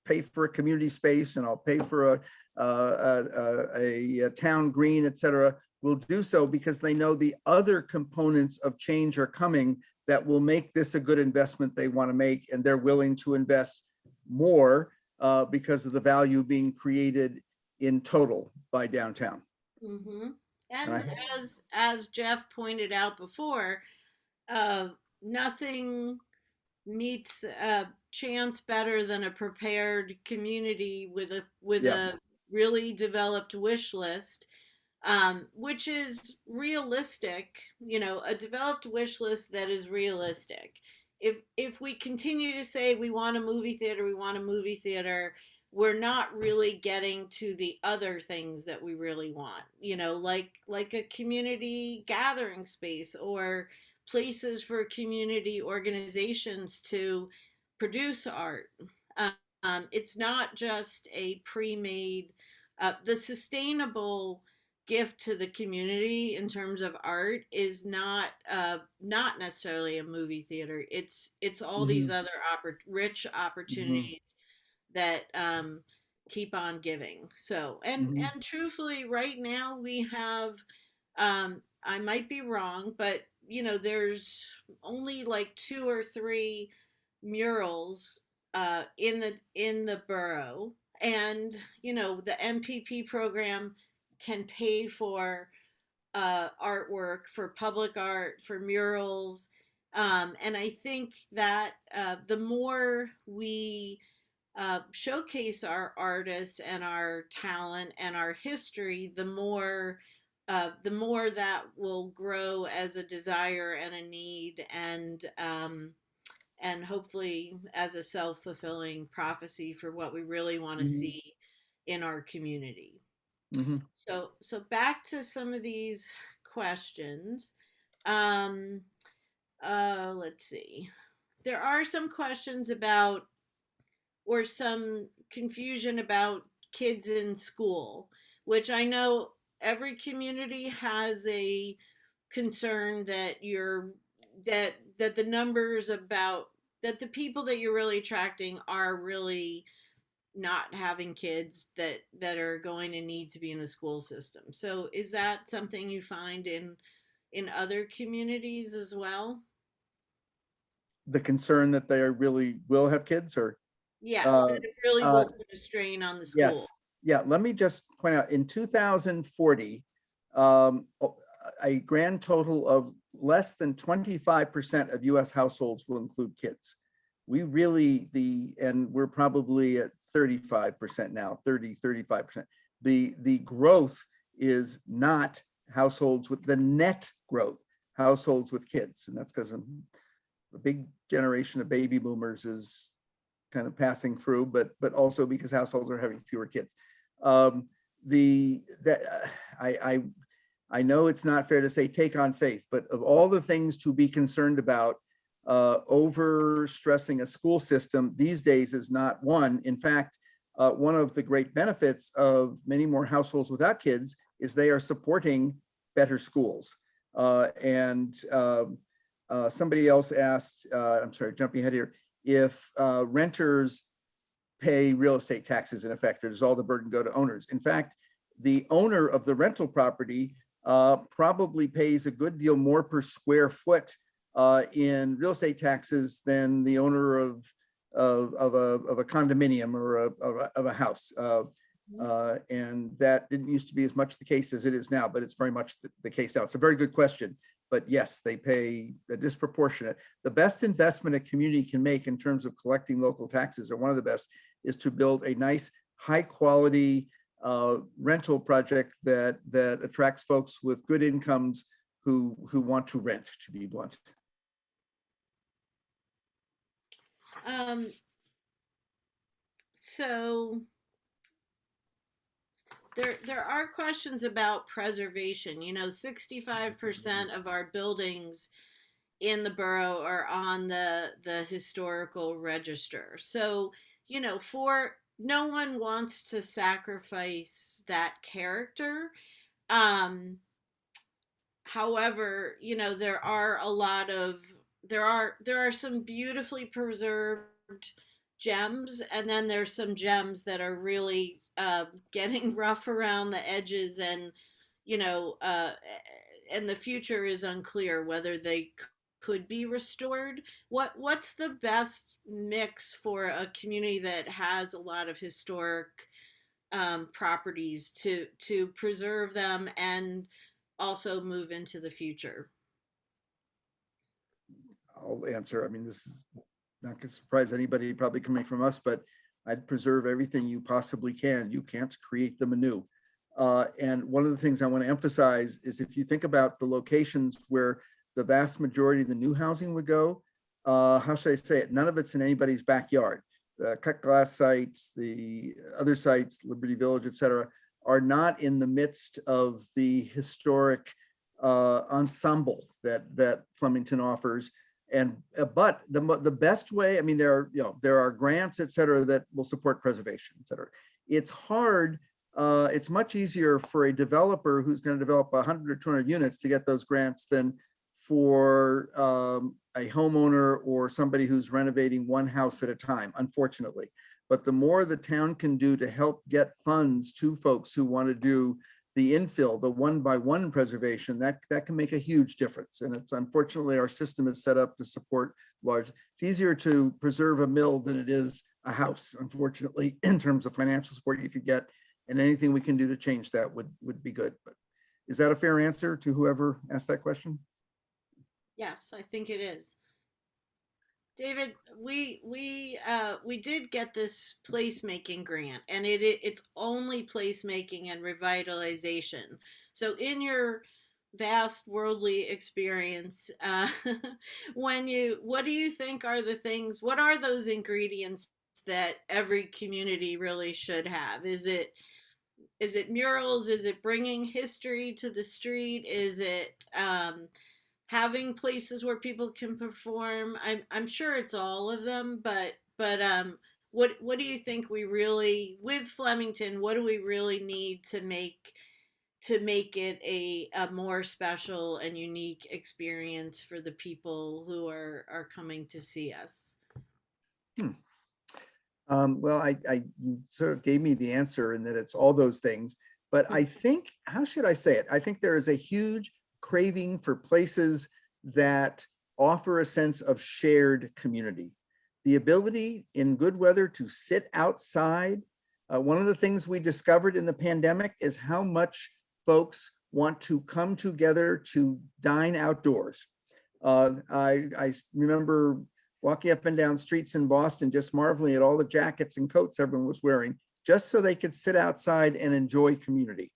pay for a community space and I'll pay for a town green, et cetera, will do so because they know the other components of change are coming that will make this a good investment they want to make, and they're willing to invest more because of the value being created in total by downtown. Mm-hmm. And as Jeff pointed out before, nothing meets chance better than a prepared community with a really developed wish list, which is realistic. A developed wish list that is realistic. If we continue to say we want a movie theater, we're not really getting to the other things that we really want, like a community gathering space or places for community organizations to produce art. It's not just a pre-made, the sustainable gift to the community in terms of art is not necessarily a movie theater. It's all these Mhm, other rich mhm, opportunities that keep on giving. So, mhm, and truthfully, right now we have, I might be wrong, but there's only like two or three murals in the borough, and the MPP program can pay for artwork, for public art, for murals. And I think that the more we showcase our artists and our talent and our history, the more that will grow as a desire and a need, and hopefully as a self-fulfilling prophecy for what we really want to mhm, see in our community. mhm. So back to some of these questions. Um, let's see. There are some questions about, or some confusion about, kids in school, which I know every community has a concern that that the numbers about, that the people that you're really attracting are really not having kids that are going to need to be in the school system. So is that something you find in other communities as well? The concern that they really will have kids, or Yes, uh, that it really uh, will put a strain on the yes, school. yeah. Let me just point out, in 2040, a grand total of less than 25% of U.S. households will include kids. We really, and we're probably at 35% now, 35%. The growth is not households with the net growth, households with kids. And that's because a big generation of baby boomers is kind of passing through, but also because households are having fewer kids. Um, the that I know it's not fair to say take on faith, but of all the things to be concerned about, over stressing a school system these days is not one. In fact, one of the great benefits of many more households without kids is they are supporting better schools. Somebody else asked, I'm sorry, jumping ahead here, if renters pay real estate taxes in effect, or does all the burden go to owners? In fact, the owner of the rental property probably pays a good deal more per square foot in real estate taxes than the owner of a condominium or of a house. And that didn't used to be as much the case as it is now, but it's very much the case now. It's a very good question. But yes, they pay a disproportionate. The best investment a community can make in terms of collecting local taxes, or one of the best, is to build a nice, high quality rental project that attracts folks with good incomes who want to rent, to be blunt. Um, so there are questions about preservation. 65% of our buildings in the borough are on the historical register. So, for no one wants to sacrifice that character. Um, However, there are a lot of, there are some beautifully preserved gems, and then there's some gems that are really getting rough around the edges, and you know uh, and the future is unclear whether they could be restored. What's the best mix for a community that has a lot of historic properties to preserve them and also move into the future? I'll answer. I mean, this is not going to surprise anybody probably coming from us, but I'd preserve everything you possibly can. You can't create them anew. And one of the things I want to emphasize is, if you think about the locations where the vast majority of the new housing would go, how should I say it? None of it's in anybody's backyard. The cut glass sites, the other sites, Liberty Village, et cetera, are not in the midst of the historic ensemble that Flemington offers. And but the best way, I mean, there are grants, et cetera, that will support preservation, et cetera. It's hard it's much easier for a developer who's going to develop 100 or 200 units to get those grants than for a homeowner or somebody who's renovating one house at a time, unfortunately. But the more the town can do to help get funds to folks who want to do the infill, the one-by-one preservation, that can make a huge difference. And it's unfortunately our system is set up to support large. It's easier to preserve a mill than it is a house, unfortunately, in terms of financial support you could get. And anything we can do to change that would be good. But is that a fair answer to whoever asked that question? Yes, I think it is. David, we did get this placemaking grant, and it's only placemaking and revitalization. So in your vast worldly experience, what do you think are the things? What are those ingredients that every community really should have? Is it murals? Is it bringing history to the street? Is it having places where people can perform? I'm sure it's all of them, but what do you think we really, with Flemington, what do we really need to make it a more special and unique experience for the people who are coming to see us? Well, you sort of gave me the answer in that it's all those things, but I think, how should I say it? I think there is a huge craving for places that offer a sense of shared community. The ability in good weather to sit outside. One of the things we discovered in the pandemic is how much folks want to come together to dine outdoors. I remember walking up and down streets in Boston, just marveling at all the jackets and coats everyone was wearing, just so they could sit outside and enjoy community.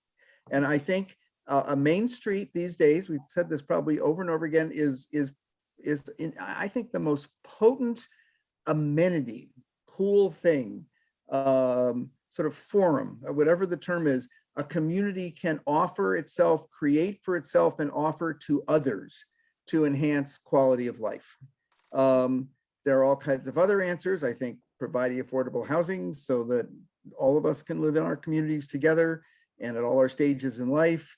And I think a main street these days, we've said this probably over and over again, is I think the most potent amenity, cool thing, sort of forum, whatever the term is, a community can offer itself, create for itself, and offer to others to enhance quality of life. There are all kinds of other answers. I think providing affordable housing so that all of us can live in our communities together and at all our stages in life.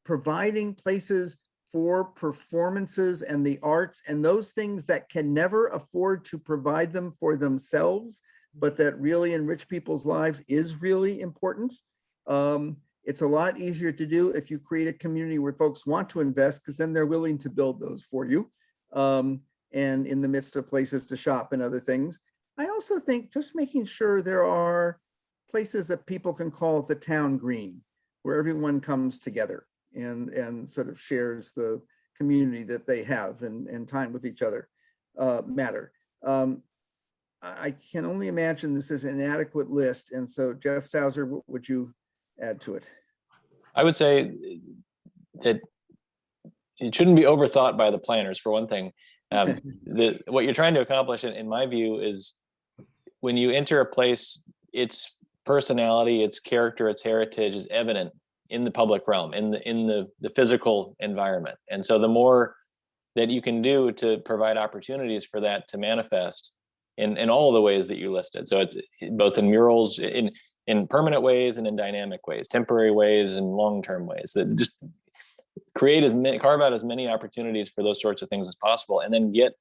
Providing places for performances and the arts and those things that can never afford to provide them for themselves, but that really enrich people's lives is really important. It's a lot easier to do if you create a community where folks want to invest, because then they're willing to build those for you. And in the midst of places to shop and other things. I also think just making sure there are places that people can call the town green, where everyone comes together and sort of shares the community that they have and time with each other matter. I can only imagine this is an inadequate list. And so Jeff Sauser, what would you add to it? I would say that it shouldn't be overthought by the planners, for one thing. What you're trying to accomplish, in my view, is when you enter a place, its personality, its character, its heritage is evident in the public realm, in the physical environment. And so the more that you can do to provide opportunities for that to manifest in all of the ways that you listed. So it's both in murals, in permanent ways and in dynamic ways, temporary ways and long-term ways, that just carve out as many opportunities for those sorts of things as possible, and then get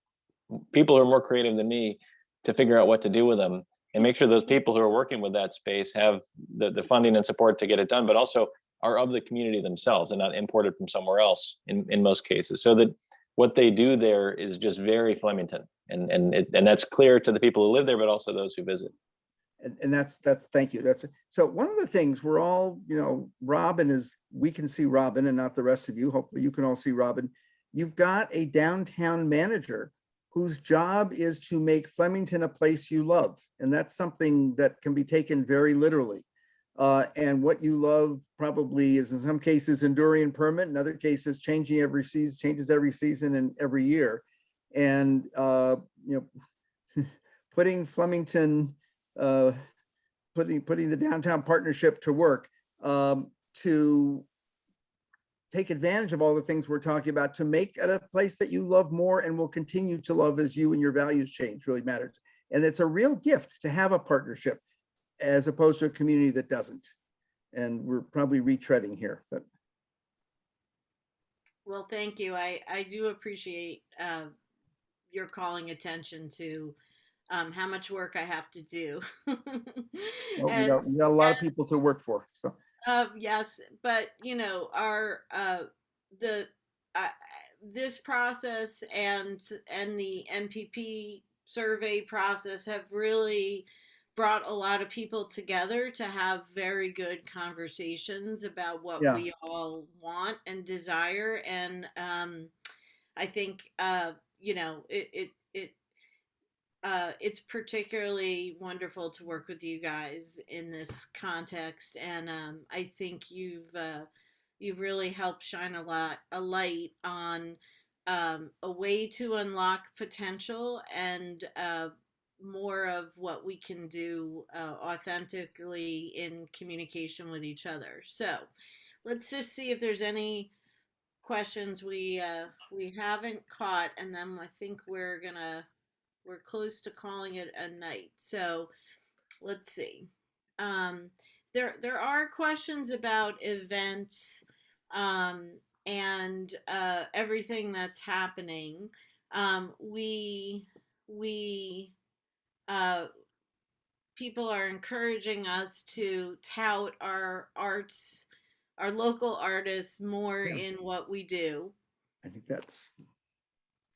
people who are more creative than me to figure out what to do with them, and make sure those people who are working with that space have the funding and support to get it done, but also are of the community themselves and not imported from somewhere else in most cases, so that what they do there is just very Flemington, and that's clear to the people who live there, but also those who visit. And that's thank you. So one of the things we're all, Robin is, we can see Robin and not the rest of you. Hopefully you can all see Robin. You've got a downtown manager whose job is to make Flemington a place you love. And that's something that can be taken very literally. And what you love probably is in some cases enduring and permanent, in other cases changes every season and every year. And putting Flemington, putting the downtown partnership to work to take advantage of all the things we're talking about to make it a place that you love more and will continue to love as you and your values change really matters. And it's a real gift to have a partnership. as opposed to a community that doesn't. And we're probably retreading here, but Well, thank you. I do appreciate your calling attention to how much work I have to do. well, and we got a lot of people to work for. So yes, but our the uh, this process and the MPP survey process have really brought a lot of people together to have very good conversations about what yeah, we all want and desire. And I think it's particularly wonderful to work with you guys in this context, and I think you've really helped shine a light on a way to unlock potential and more of what we can do authentically in communication with each other. So let's just see if there's any questions we haven't caught, and then I think we're close to calling it a night. So let's see. Um, there are questions about events and everything that's happening. We uh, People are encouraging us to tout our arts, our local artists more yeah, in what we do. I think that's,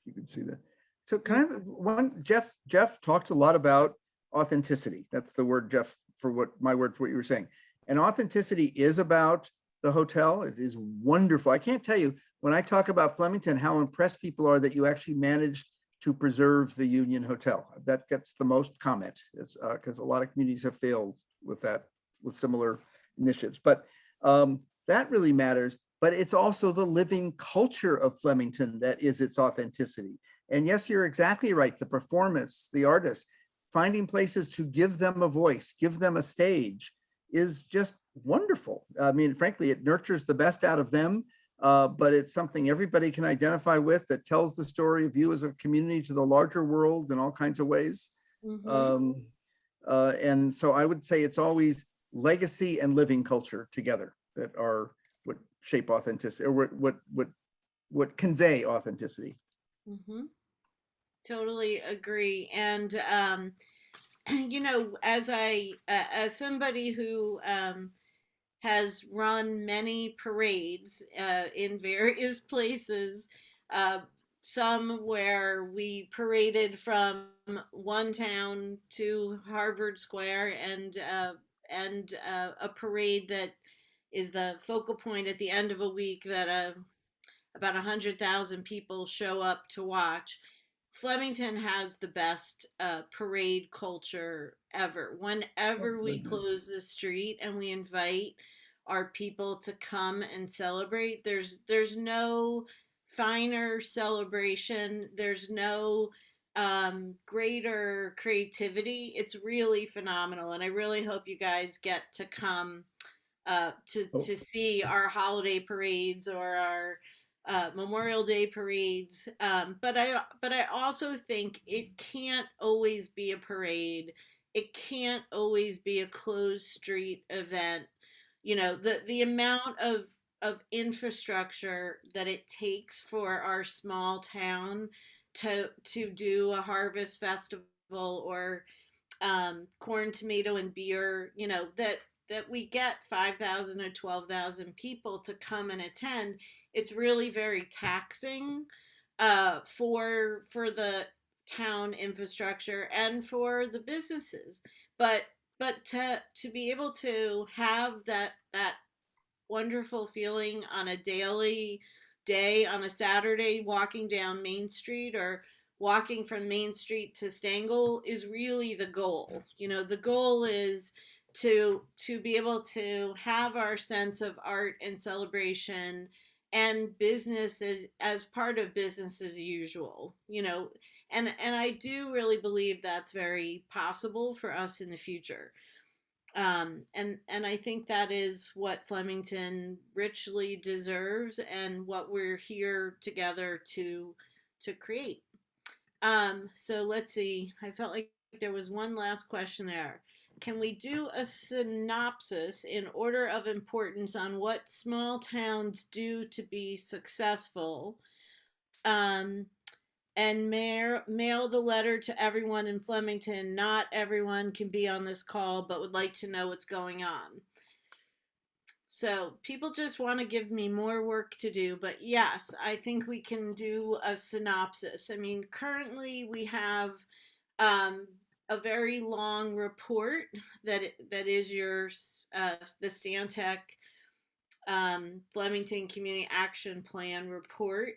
you can see that. So Mm, kind of one, Jeff talked a lot about authenticity. That's the word, Jeff, for what my word for what you were saying. And authenticity is about the hotel. It is wonderful. I can't tell you when I talk about Flemington, how impressed people are that you actually managed to preserve the Union Hotel. That gets the most comment. It's because a lot of communities have failed with that, with similar initiatives. But that really matters. But it's also the living culture of Flemington that is its authenticity. And yes, you're exactly right. The performance, the artists, finding places to give them a voice, give them a stage is just wonderful. I mean, frankly, it nurtures the best out of them, but it's something everybody can identify with that tells the story of you as a community to the larger world in all kinds of ways. mm-hmm. Um, and so I would say it's always legacy and living culture together that are what shape authenticity, or what convey authenticity. Mm-hmm. Totally agree. And as somebody who has run many parades in various places, uh, some where we paraded from one town to Harvard Square, and a parade that is the focal point at the end of a week that about 100,000 people show up to watch. Flemington has the best parade culture ever. Oh, Whenever we goodness. close the street and we invite our people to come and celebrate, there's no finer celebration. There's no greater creativity. It's really phenomenal, and I really hope you guys get to come Oh, to see our holiday parades or our Memorial Day parades. But I also think it can't always be a parade. It can't always be a closed street event. The amount of infrastructure that it takes for our small town to do a harvest festival or corn, tomato, and beer, that we get 5,000 or 12,000 people to come and attend. It's really very taxing for the town infrastructure and for the businesses. But to be able to have that wonderful feeling on a daily day, on a Saturday, walking down Main Street or walking from Main Street to Stangl is really the goal. The goal is to be able to have our sense of art and celebration and business as part of business as usual. And I do really believe that's very possible for us in the future. And I think that is what Flemington richly deserves, and what we're here together to create. So let's see. I felt like there was one last question there. can we do a synopsis in order of importance on what small towns do to be successful? Um, and mail the letter to everyone in Flemington. Not everyone can be on this call, but would like to know what's going on. So people just want to give me more work to do, but yes, I think we can do a synopsis. I mean, currently we have um, a very long report that is your the Stantec Flemington Community Action Plan report,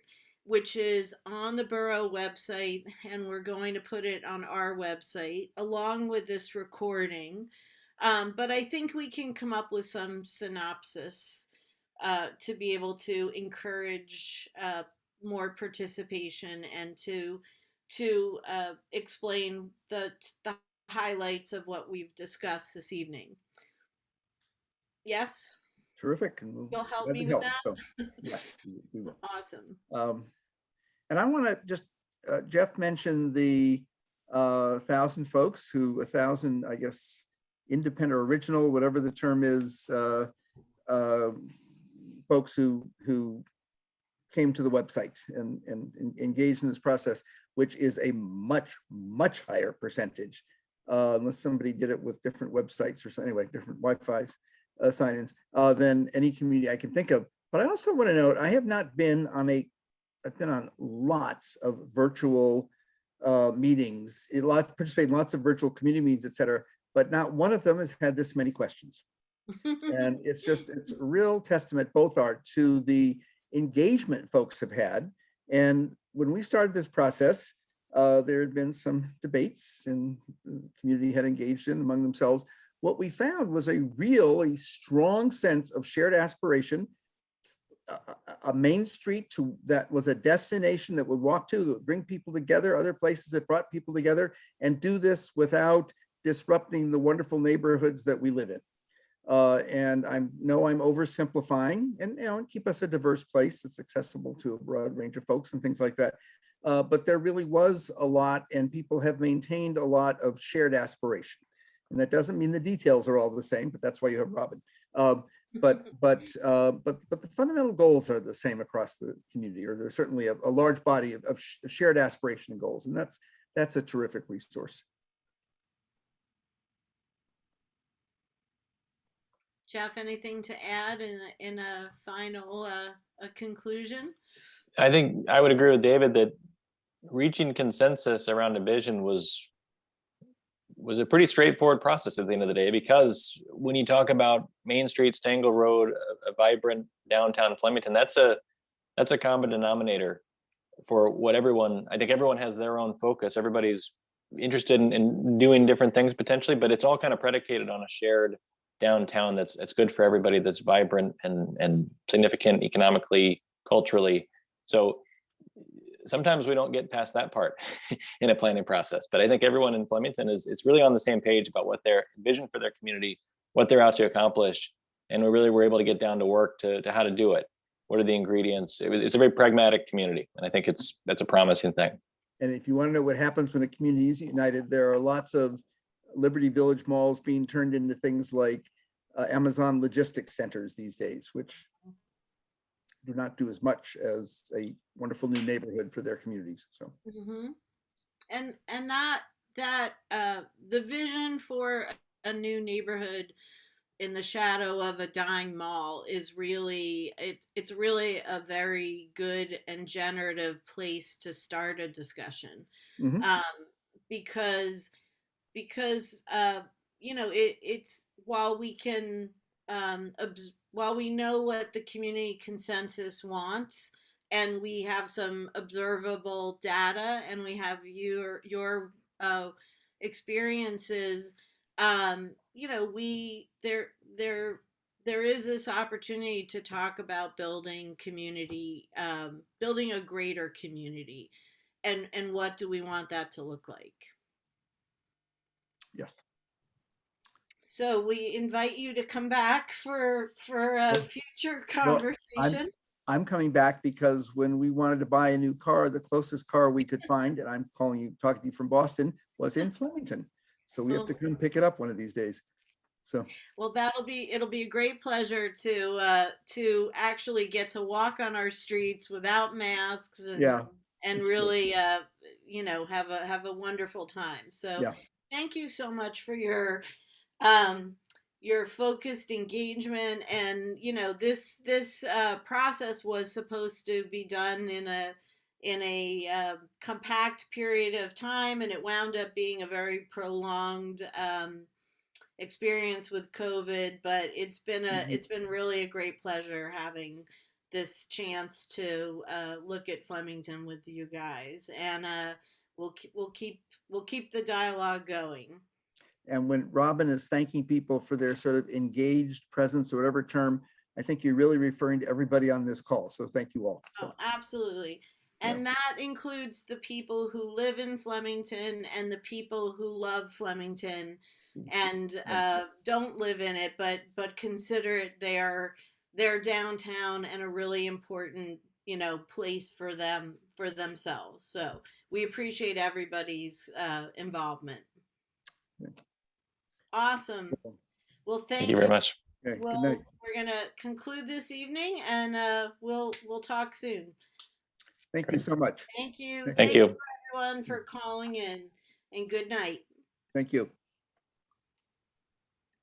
which is on the borough website, and we're going to put it on our website along with this recording. But I think we can come up with some synopsis to be able to encourage more participation and to explain the highlights of what we've discussed this evening. Yes, Terrific. And we'll you'll help gladly me with help. that. So, yes, we will. Awesome. And I want to just, Jeff mentioned the 1,000 folks who, 1,000, I guess, independent or original, whatever the term is, folks who came to the website and engaged in this process, which is a much, much higher percentage, unless somebody did it with different websites or so, anyway, different Wi-Fi sign-ins, than any community I can think of. But I also want to note, I have not been on I've been on lots of virtual meetings, participated in lots of virtual community meetings, et cetera, but not one of them has had this many questions. And it's a real testament, both are, to the engagement folks have had. And when we started this process, there had been some debates and the community had engaged in among themselves. What we found was a really strong sense of shared aspiration, a main street that was a destination that would walk to, that would bring people together, other places that brought people together, and do this without disrupting the wonderful neighborhoods that we live in. And I know I'm oversimplifying, and keep us a diverse place that's accessible to a broad range of folks and things like that. But there really was a lot, and people have maintained a lot of shared aspiration. And that doesn't mean the details are all the same, but that's why you have Robin. But the fundamental goals are the same across the community, or there's certainly a large body of shared aspiration and goals, and that's a terrific resource. Jeff, anything to add in a final a conclusion? I think I would agree with David that reaching consensus around a vision was a pretty straightforward process at the end of the day, because when you talk about Main Street, Stangl Road, a vibrant downtown Flemington, that's a common denominator for what everyone, I think everyone has their own focus. Everybody's interested in doing different things potentially, but it's all kind of predicated on a shared downtown that's good for everybody, that's vibrant and significant economically, culturally. So sometimes we don't get past that part in a planning process, but I think everyone in Flemington is really on the same page about what their vision for their community, what they're out to accomplish. And we really were able to get down to work to how to do it. What are the ingredients? It's a very pragmatic community. And I think that's a promising thing. And if you want to know what happens when a community is united, there are lots of Liberty Village malls being turned into things like Amazon logistics centers these days, which do not do as much as a wonderful new neighborhood for their communities. So, and that the vision for a new neighborhood in the shadow of a dying mall is really it's really a very good and generative place to start a discussion, because it's while we can while we know what the community consensus wants, and we have some observable data, and we have your experiences, there is this opportunity to talk about building community, building a greater community, and what do we want that to look like. yes. So we invite you to come back for a future conversation. I'm coming back because when we wanted to buy a new car, the closest car we could find, and I'm talking to you from Boston, was in Flemington. So we have to come pick it up one of these days. So, Well, it'll be a great pleasure to actually get to walk on our streets without masks yeah, and it's good. really have a wonderful time. So Yeah. thank you so much for your focused engagement. And this process was supposed to be done in a compact period of time, and it wound up being a very prolonged experience with COVID. But it's been really a great pleasure having this chance to look at Flemington with you guys, and we'll keep the dialogue going. And when Robin is thanking people for their sort of engaged presence or whatever term, I think you're really referring to everybody on this call. So thank you all. So, Oh, absolutely. And that includes the people who live in Flemington and the people who love Flemington and don't live in it, but consider it their downtown and a really important, place for themselves. So we appreciate everybody's involvement. Awesome. Well, Thank you very much. okay, good Well, night. we're gonna conclude this evening, and we'll talk soon. Thank you so much. Thank you. Thank you. Everyone for calling in, and good night. Thank you.